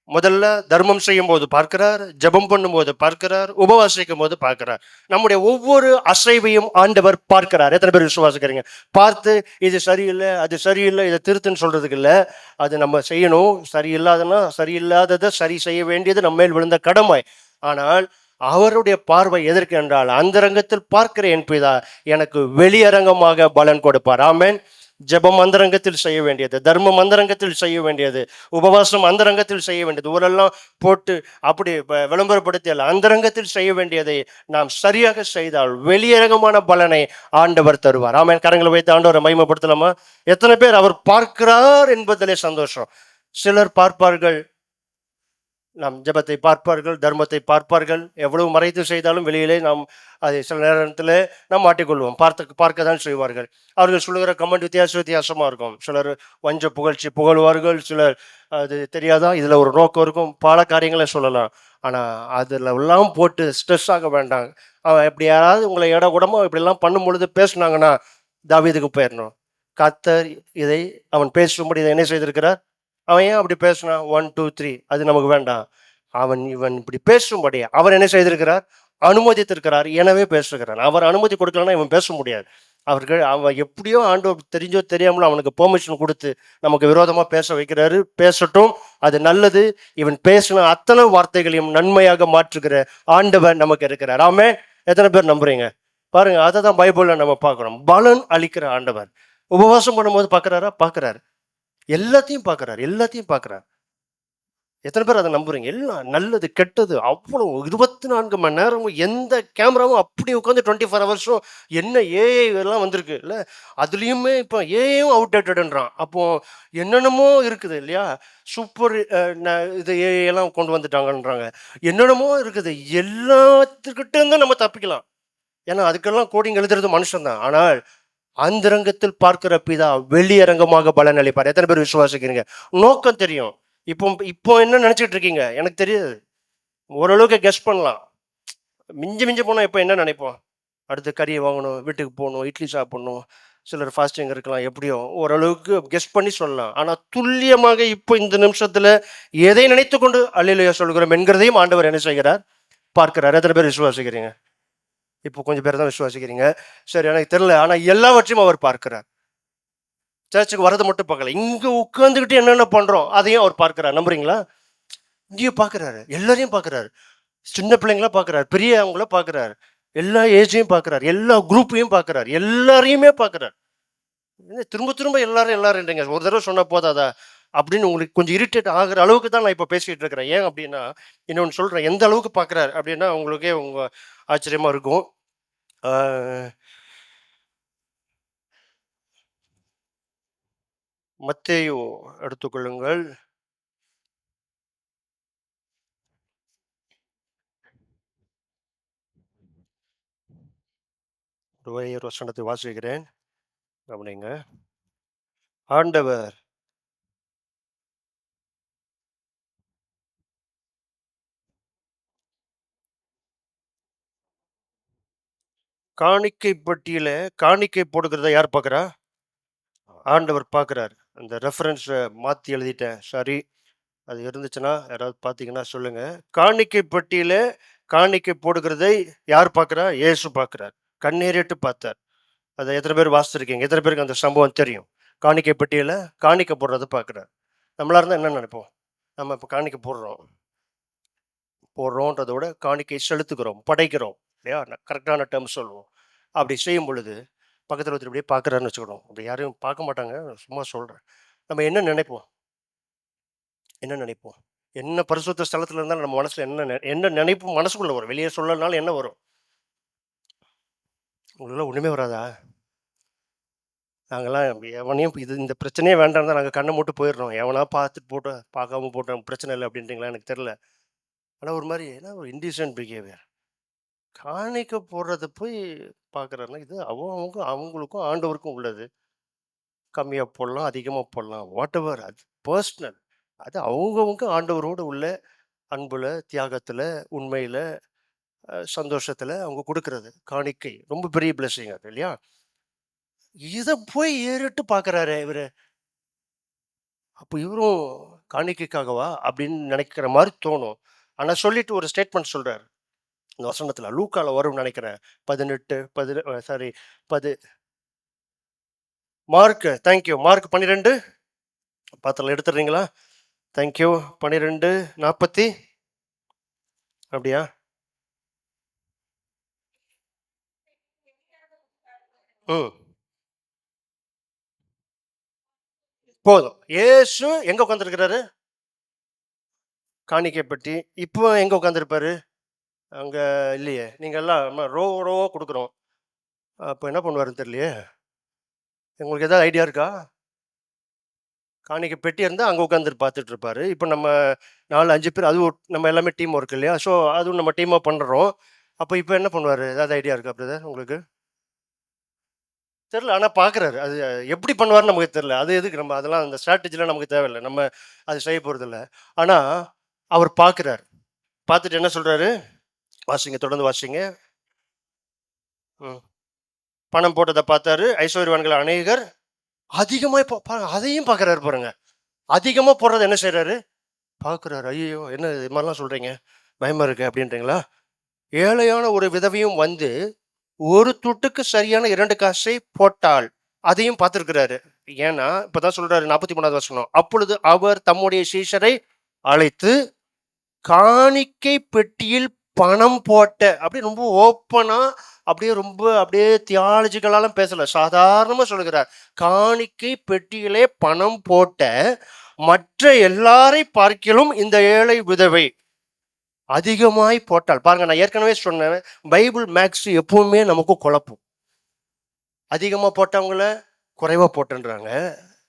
முதல்ல தர்மம் செய்யும் போது பார்க்கிறார், ஜெபம் பண்ணும் போது பார்க்கிறார், உபவாசிக்கும் போது பார்க்கிறார். நம்முடைய ஒவ்வொரு அசைவையும் ஆண்டவர் பார்க்கிறார். எத்தனை பேர் விசுவாசிக்கிறீங்க? பார்த்து இது சரியில்லை, அது சரியில்லை, இதை திருத்துன்னு சொல்றதுக்கு இல்லை. அது நம்ம செய்யணும். சரியில்லாதனா சரியில்லாததை சரி செய்ய வேண்டியது நம்ம மேல் விழுந்த கடமை. ஆனால் அவருடைய பார்வை எதற்கு என்றால், அந்தரங்கத்தில் பார்க்கிற என் பிதா எனக்கு வெளியரங்கமாக பலன் கொடுப்பார். ஆமென். ஜெபம் அந்தரங்கத்தில் செய்ய வேண்டியது, தர்மம் அந்தரங்கத்தில் செய்ய வேண்டியது, உபவாசம் அந்தரங்கத்தில் செய்ய வேண்டியது, ஊரெல்லாம் போட்டு அப்படி விளம்பரப்படுத்தி அல்ல, அந்தரங்கத்தில் செய்ய வேண்டியதை நாம் சரியாக செய்தால் வெளியரங்கமான பலனை ஆண்டவர் தருவார். ஆமென். கரங்களை வைத்து ஆண்டவரை மகிமைப்படுத்தலாமா? எத்தனை பேர் அவர் பார்க்கிறார் என்பதிலே சந்தோஷம்? சிலர் பார்ப்பார்கள், நாம் ஜெபத்தை பார்ப்பார்கள், தர்மத்தை பார்ப்பார்கள், எவ்வளவு மறைத்து செய்தாலும் வெளியிலே நாம் அதை சில நேரத்தில் நாம் மாட்டிக்கொள்வோம். பார்க்க தான் செய்வார்கள். அவர்கள் சொல்லுகிற கமெண்ட் வித்தியாசமாக இருக்கும். சிலர் வஞ்ச புகழ்ச்சி புகழ்வார்கள், சிலர் அது தெரியாதா, இதில் ஒரு நோக்கம் இருக்கும், பல காரியங்களை சொல்லலாம். ஆனால் அதில் எல்லாம் போட்டு ஸ்ட்ரெஸ் ஆக வேண்டாம். அவன் எப்படி யாராவது உங்களை இடகுடமாக இப்படிலாம் பண்ணும் பொழுது பேசுனாங்கன்னா தாவீதுக்கு போயிடணும். கர்த்தர் இதை அவன் பேசும்படி இதை என்ன செய்திருக்கிறார்? அவன் ஏன் அப்படி பேசினான்? 1, 2, 3 அது நமக்கு வேண்டாம். இவன் இப்படி பேசும்படி அவர் என்ன செய்திருக்கிறார்? அனுமதித்திருக்கிறார். எனவே பேசுகிறான். அவர் அனுமதி கொடுக்கலன்னா இவன் பேச முடியாது. அவன் எப்படியோ ஆண்டவர் தெரிஞ்சோ தெரியாமலோ அவனுக்கு பெர்மிஷன் கொடுத்து நமக்கு விரோதமா பேச வைக்கிறாரு. பேசட்டும், அது நல்லது. இவன் பேசின அத்தனை வார்த்தைகளையும் நன்மையாக மாற்றுகிற ஆண்டவர் நமக்கு இருக்கிறார். ஆமென். எத்தனை பேர் நம்புறீங்க? பாருங்க, அதை தான் பைபிள்ல நம்ம பார்க்கிறோம். பலன் அளிக்கிற ஆண்டவர். உபவாசம் பண்ணும்போது பார்க்கிறாரா? பார்க்கிறாரு. எல்லாத்தையும் பார்க்கிறார். எத்தனை பேர் அதை நம்புறீங்க? எல்லாம் நல்லது கெட்டது அவ்வளோ 24 மணி நேரமும் எந்த கேமராவும் அப்படி உட்காந்து 24 ஹவர்ஸும். என்ன ஏஐ எல்லாம் வந்திருக்கு இல்லை? அதுலேயுமே இப்போ ஏஐயும் அவுடேட்டடுன்றான். அப்போ என்னென்னமோ இருக்குது இல்லையா? சூப்பர் இது ஏஐ எல்லாம் கொண்டு வந்துட்டாங்கன்றாங்க. என்னென்னமோ இருக்குது. எல்லாத்துக்கிட்டேருந்து நம்ம தப்பிக்கலாம். ஏன்னா அதுக்கெல்லாம் கோடிங் எழுதுறது மனுஷன்தான். ஆனால் அந்தரங்கத்தில் பார்க்கிற பிதா வெளியரங்கமாக பலன் அளிப்பார். எத்தனை பேர் விசுவாசிக்கிறீங்க? நோக்கம் தெரியும். இப்போ என்ன நினைச்சிட்டு இருக்கீங்க எனக்கு தெரியாது. ஓரளவுக்கு கெஸ் பண்ணலாம். மிஞ்சி போனால் இப்போ என்ன நினைப்போம்? அடுத்து கறியை வாங்கணும், வீட்டுக்கு போகணும், இட்லி சாப்பிடணும், சிலர் ஃபாஸ்டிங் இருக்கலாம். எப்படியோ ஓரளவுக்கு கெஸ் பண்ணி சொல்லலாம். ஆனால் துல்லியமாக இப்போ இந்த நிமிஷத்தில் எதை நினைத்து கொண்டு அல்லேலூயா சொல்கிறோம் என்கிறதையும் ஆண்டவர் என்ன செய்கிறார்? பார்க்கிறார். எத்தனை பேர் விசுவாசிக்கிறீங்க? இப்போ கொஞ்சம் பேர் தான் விசுவாசிக்கிறீங்க. சரி, எனக்கு தெரியல. ஆனால் எல்லாவற்றையும் அவர் பார்க்கிறார். சர்ச்சுக்கு வரதை மட்டும் பார்க்கல, இங்கே உட்காந்துக்கிட்டு என்னென்ன பண்ணுறோம் அதையும் அவர் பார்க்கிறார். நம்புறீங்களா? இங்கேயும் பார்க்குறாரு, எல்லாரையும் பார்க்குறாரு. சின்ன பிள்ளைங்களாம் பார்க்குறாரு, பெரியவங்கள பார்க்குறாரு, எல்லா ஏஜையும் பார்க்குறாரு, எல்லா குரூப்பையும் பார்க்குறாரு, எல்லாரையுமே பார்க்குறாரு. திரும்ப திரும்ப எல்லாருன்றீங்க. ஒரு தடவை சொன்னால் போதாதா அப்படின்னு உங்களுக்கு கொஞ்சம் இரிட்டேட் ஆகிற அளவுக்கு தான் நான் இப்போ பேசிகிட்டு இருக்கிறேன். ஏன் அப்படின்னா, இன்னொன்று சொல்கிறேன். எந்த அளவுக்கு பார்க்குறாரு அப்படின்னா உங்களுக்கே ஆச்சரியமாக இருக்கும். மத்தேயு எடுத்துக்கொள்ளுங்கள். ஒரு வசனத்தை வாசிக்கிறேன், கவனிங்க. ஆண்டவர் காணிக்கை பட்டியல காணிக்கை போடுகிறத யார் பார்க்குறா? ஆண்டவர் பார்க்குறாரு. இந்த ரெஃபரன்ஸை மாற்றி எழுதிட்டேன், சரி. அது இருந்துச்சுன்னா யாராவது பார்த்தீங்கன்னா சொல்லுங்கள். காணிக்கை பட்டியல காணிக்கை போடுகிறதை யார் பார்க்குறா? இயேசு பார்க்குறார், கண்ணேறிட்டு பார்த்தார். அதை எத்தனை பேர் வாசிச்சிருக்கீங்க? எத்தனை பேருக்கு அந்த சம்பவம் தெரியும்? காணிக்கை பட்டியல காணிக்கை போடுறதை பார்க்குறார். நம்மளா இருந்தால் என்ன நினைப்போம்? நம்ம இப்போ காணிக்கை போடுறோன்றதை விட காணிக்கை செலுத்துகிறோம், படைக்கிறோம் இல்லையா? கரெக்டான டேர்ம் சொல்லுவோம். அப்படி செய்யும் பொழுது பக்கத்தில் ஒருத்தர் இப்படியே பார்க்குறாருன்னு வச்சுக்கணும். அப்படி யாரையும் பார்க்க மாட்டாங்க, சும்மா சொல்கிறேன். நம்ம என்ன நினைப்போம்? என்ன நினைப்போம்? என்ன பரிசுத்த ஸ்தலத்தில் இருந்தாலும் நம்ம மனசில் என்ன நினைப்பு மனசுக்குள்ளே வரும்? வெளியே சொல்லனாலும் என்ன வரும்? உங்களுக்குலாம் ஒன்றுமே வராதா? நாங்கள்லாம் எவனையும் இந்த பிரச்சனையே வேண்டாம் தான் நாங்கள் கண்ணை மூட்டு போயிடுறோம். எவனா பார்த்துட்டு போட்டு பார்க்காம போட்டோம், பிரச்சனை இல்லை அப்படின்றீங்களா? எனக்கு தெரில. ஆனால் ஒரு மாதிரி ஏன்னா ஒரு இன்டீசன்ட் பிஹேவியர். காணிக்க போடுறத போய் பார்க்குறாருன்னா இது அவங்களுக்கும் ஆண்டவருக்கும் உள்ளது. கம்மியாக போடலாம், அதிகமாக போடலாம், வாட் எவர், அது பர்சனல். அது அவங்கவுங்க ஆண்டவரோடு உள்ள அன்புல, தியாகத்தில், உண்மையில், சந்தோஷத்தில் அவங்க கொடுக்கறது காணிக்கை. ரொம்ப பெரிய பிளெஸிங் அது இல்லையா? இதை போய் ஏறிட்டு பார்க்குறாரு இவர். அப்போ இவரும் காணிக்கைக்காகவா அப்படின்னு நினைக்கிற மாதிரி தோணும். ஆனால் சொல்லிட்டு ஒரு ஸ்டேட்மெண்ட் சொல்கிறார் இந்த வசனத்தில். லூக்கால வரும்னு நினைக்கிறேன். 18 சாரி 10 மார்க். தேங்க்யூ. மார்க் 12 பாத்திரம் எடுத்துடுறீங்களா? தேங்க்யூ. 12:40 அப்படியா? ம் போதும். ஏசு எங்க உட்காந்துருக்கிறாரு? காணிக்கை பெட்டி. இப்போ எங்க உட்காந்துருப்பாரு? அங்க இல்லையே. நீங்க எல்லாம் ரோவா கொடுக்குறோம். அப்போ என்ன பண்ணுவாருன்னு தெரியலையே. உங்களுக்கு ஏதாவது ஐடியா இருக்கா? காணிக்கை பெட்டி இருந்தால் அங்கே உட்காந்து பார்த்துட்டு இருப்பாரு. இப்போ நம்ம 4-5 பேர், அதுவும் நம்ம எல்லாமே டீம் ஒர்க் இல்லையா? ஸோ அதுவும் நம்ம டீமாக பண்ணுறோம். அப்போ இப்போ என்ன பண்ணுவார்? ஏதாவது ஐடியா இருக்கா பிரதர் உங்களுக்கு? தெரில. ஆனால் பார்க்குறாரு. அது எப்படி பண்ணுவார்னு நமக்கு தெரில. அது எதுக்கு நம்ம அதெல்லாம் அந்த ஸ்ட்ராட்டஜிலாம் நமக்கு தேவையில்லை. நம்ம அது செய்ய போகிறதில்ல. ஆனால் அவர் பார்க்குறாரு. பார்த்துட்டு என்ன சொல்கிறாரு? வாசிங்க, தொடர்ந்து வாசிங்க. ம். பணம் போட்டதை பார்த்தாரு. ஐஸ்வர்யவான்கள் அநேகர் அதிகமாக அதையும் பார்க்குறாரு பாருங்க. அதிகமாக போடுறது என்ன செய்கிறாரு? பார்க்குறாரு. ஐயோ, என்ன இது மாதிரிலாம் சொல்கிறீங்க, பயமாக இருக்கு அப்படின்றீங்களா? ஏழையான ஒரு விதவையும் வந்து ஒரு துட்டுக்கு சரியான 2 காசை போட்டாள். அதையும் பார்த்துருக்கிறாரு. ஏன்னா இப்பதான் சொல்றாரு 43வது வசனம். அப்பொழுது அவர் தம்முடைய சீஷரை அழைத்து காணிக்கை பெட்டியில் பணம் போட்ட, அப்படியே ரொம்ப ஓப்பனா, அப்படியே தியாலஜிக்கலாலும் பேசல, சாதாரணமா சொல்லுகிறார். காணிக்கை பெட்டியிலே பணம் போட்ட மற்ற எல்லாரை பார்க்கிலும் இந்த ஏழை விதவை அதிகமாய் போட்டாள். பாருங்க, நான் ஏற்கனவே சொன்னேன், பைபிள் மேக்ஸ் எப்பவுமே நமக்கு குழப்பம். அதிகமாக போட்டவங்கள குறைவா போட்டுன்றாங்க.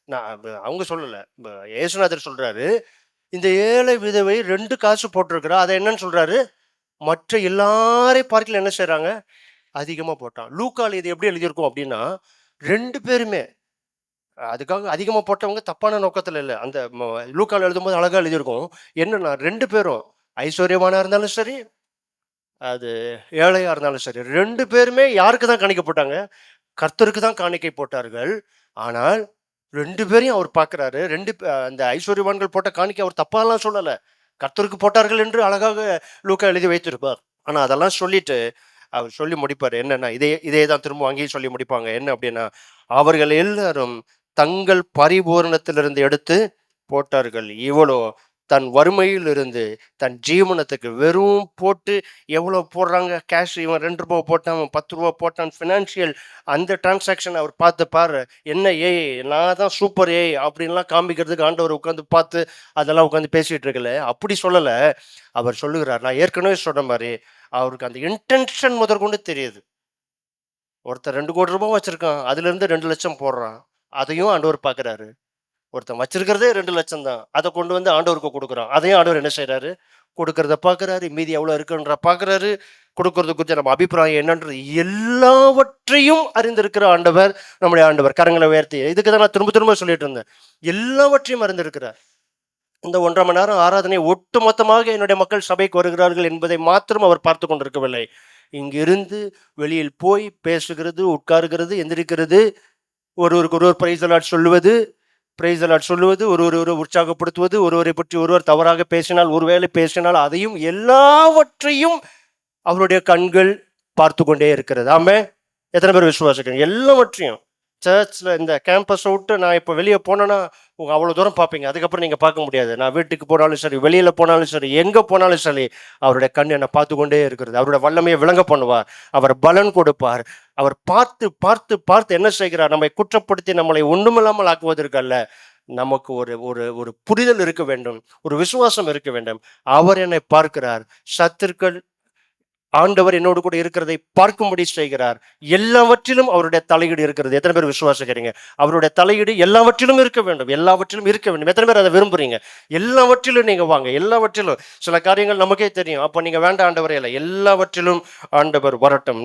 நான் அவங்க சொல்லலை, ஏசுநாதர் சொல்றாரு. இந்த ஏழை விதவை 2 காசு போட்டிருக்கிறா. அதை என்னன்னு சொல்றாரு? மற்ற எல்லாரை பார்க்கல என்ன செய்யறாங்க? அதிகமாக போட்டான். லூக்கால் இது எப்படி எழுதியிருக்கும் அப்படின்னா, 2 பேருமே, அதுக்காக அதிகமாக போட்டவங்க தப்பான நோக்கத்தில் இல்லை. அந்த லூக்கால் எழுதும்போது அழகாக எழுதியிருக்கும். என்னன்னா 2 பேரும் ஐஸ்வர்யமானா இருந்தாலும் சரி, அது ஏழையா இருந்தாலும் சரி, 2 பேருமே யாருக்கு தான் காணிக்கை போட்டாங்க? கர்த்தருக்கு தான் காணிக்கை போட்டார்கள். ஆனால் 2 பேரையும் அவர் பார்க்குறாரு. அந்த ஐஸ்வர்யவான்கள் போட்ட காணிக்கை அவர் தப்பாலாம் சொல்லலை, கர்த்தருக்கு போட்டார்கள் என்று அழகாக லூக்கா எழுதி வைத்திருப்பார். ஆனால் அதெல்லாம் சொல்லிட்டு அவர் சொல்லி முடிப்பார். என்னன்னா இதே தான் திரும்ப அங்கேயும் சொல்லி முடிப்பாங்க. என்ன அப்படின்னா, அவர்கள் எல்லாரும் தங்கள் பரிபூரணத்திலிருந்து எடுத்து போட்டார்கள். இவ்வளோ தன் வறுமையில் இருந்து தன் ஜீவனத்துக்கு வெறும் போட்டு எவ்வளோ போடுறாங்க கேஷ். இவன் 2 ரூபா போட்டான், அவன் 10 ரூபா போட்டான். ஃபினான்ஷியல் அந்த டிரான்சாக்ஷன் அவர் பார்த்து பாரு. என்ன நான் தான் சூப்பர் அப்படின்லாம் காமிக்கிறதுக்கு ஆண்டவர் உட்காந்து பார்த்து அதெல்லாம் உட்காந்து பேசிகிட்டு இருக்கல. அப்படி சொல்லலை. அவர் சொல்லுகிறார், நான் ஏற்கனவே சொன்ன மாதிரி அவருக்கு அந்த இன்டென்ஷன் முதற்கொண்டு தெரியுது. ஒருத்தர் 2 கோடி ரூபாய் வச்சிருக்கான், அதுலேருந்து 2 லட்சம் போடுறான், அதையும் ஆண்டவர் பார்க்குறாரு. ஒருத்தன் வச்சிருக்கிறதே 2 லட்சம் தான், அதை கொண்டு வந்து ஆண்டவருக்கு கொடுக்குறான், அதையும் ஆண்டவர் என்ன செய்கிறாரு? கொடுக்கறத பார்க்குறாரு. மீதி எவ்வளோ இருக்குன்ற பார்க்குறாரு. கொடுக்கறது குறித்து நம்ம அபிப்பிராயம் என்னன்றது எல்லாவற்றையும் அறிந்திருக்கிற ஆண்டவர் நம்முடைய ஆண்டவர். கரங்களை உயர்த்தி, இதுக்கு தான் நான் திரும்ப திரும்ப சொல்லிட்டு இருந்தேன், எல்லாவற்றையும் அறிந்திருக்கிறார். இந்த 1.5 மணி நேரம் ஆராதனை ஒட்டு மொத்தமாக என்னுடைய மக்கள் சபைக்கு வருகிறார்கள் என்பதை மாத்திரம் அவர் பார்த்து கொண்டிருக்கவில்லை. இங்கிருந்து வெளியில் போய் பேசுகிறது, உட்காருகிறது, எந்திரிக்கிறது, ஒருவருக்கு ஒருவர் பிரைஸ் தி லார்ட் சொல்லுவது, பிரைஸ் தி லார்ட் சொல்லுவது, ஒருவரை உற்சாகப்படுத்துவது, ஒருவரை பற்றி ஒருவர் தவறாக பேசினால், ஒருவேளை பேசினால் அதையும் எல்லாவற்றையும் அவருடைய கண்கள் பார்த்து கொண்டே இருக்கிறது. ஆமென். எத்தனை பேர் விசுவாசிக்கிறீங்க? எல்லாவற்றையும். சர்ச்சில் இந்த கேம்பஸை விட்டு நான் இப்போ வெளியே போனேன்னா அவ்வளோ தூரம் பார்ப்பீங்க, அதுக்கப்புறம் நீங்கள் பார்க்க முடியாது. நான் வீட்டுக்கு போனாலும் சரி, வெளியில் போனாலும் சரி, எங்கே போனாலும் சரி, அவருடைய கண் என்னை பார்த்து கொண்டே இருக்கிறது. அவருடைய வல்லமையை விளங்க பண்ணுவார், அவர் பலன் கொடுப்பார். அவர் பார்த்து பார்த்து பார்த்து என்ன செய்கிறார்? நம்மை குற்றப்படுத்தி நம்மளை ஒன்றுமில்லாமல் ஆக்குவதற்கல்ல, நமக்கு ஒரு ஒரு ஒரு புரிதல் இருக்க வேண்டும், ஒரு விசுவாசம் இருக்க வேண்டும். அவர் என்னை பார்க்கிறார். சத்துருக்கள் ஆண்டவர் என்னோடு கூட இருக்கிறதை பார்க்கும்படி செய்கிறார். எல்லாவற்றிலும் அவருடைய தலையீடு இருக்கிறது. எத்தனை பேர் விசுவாசிக்கிறீங்க? அவருடைய தலையீடு எல்லாவற்றிலும் இருக்க வேண்டும், எல்லாவற்றிலும் இருக்க வேண்டும். எத்தனை பேர் அதை விரும்புறீங்க? எல்லாவற்றிலும் நீங்க வாங்க, எல்லாவற்றிலும். சில காரியங்கள் நமக்கே தெரியும், அப்போ நீங்க வேண்டாம் ஆண்டவரே இல்லை, எல்லாவற்றிலும் ஆண்டவர் வரட்டும்.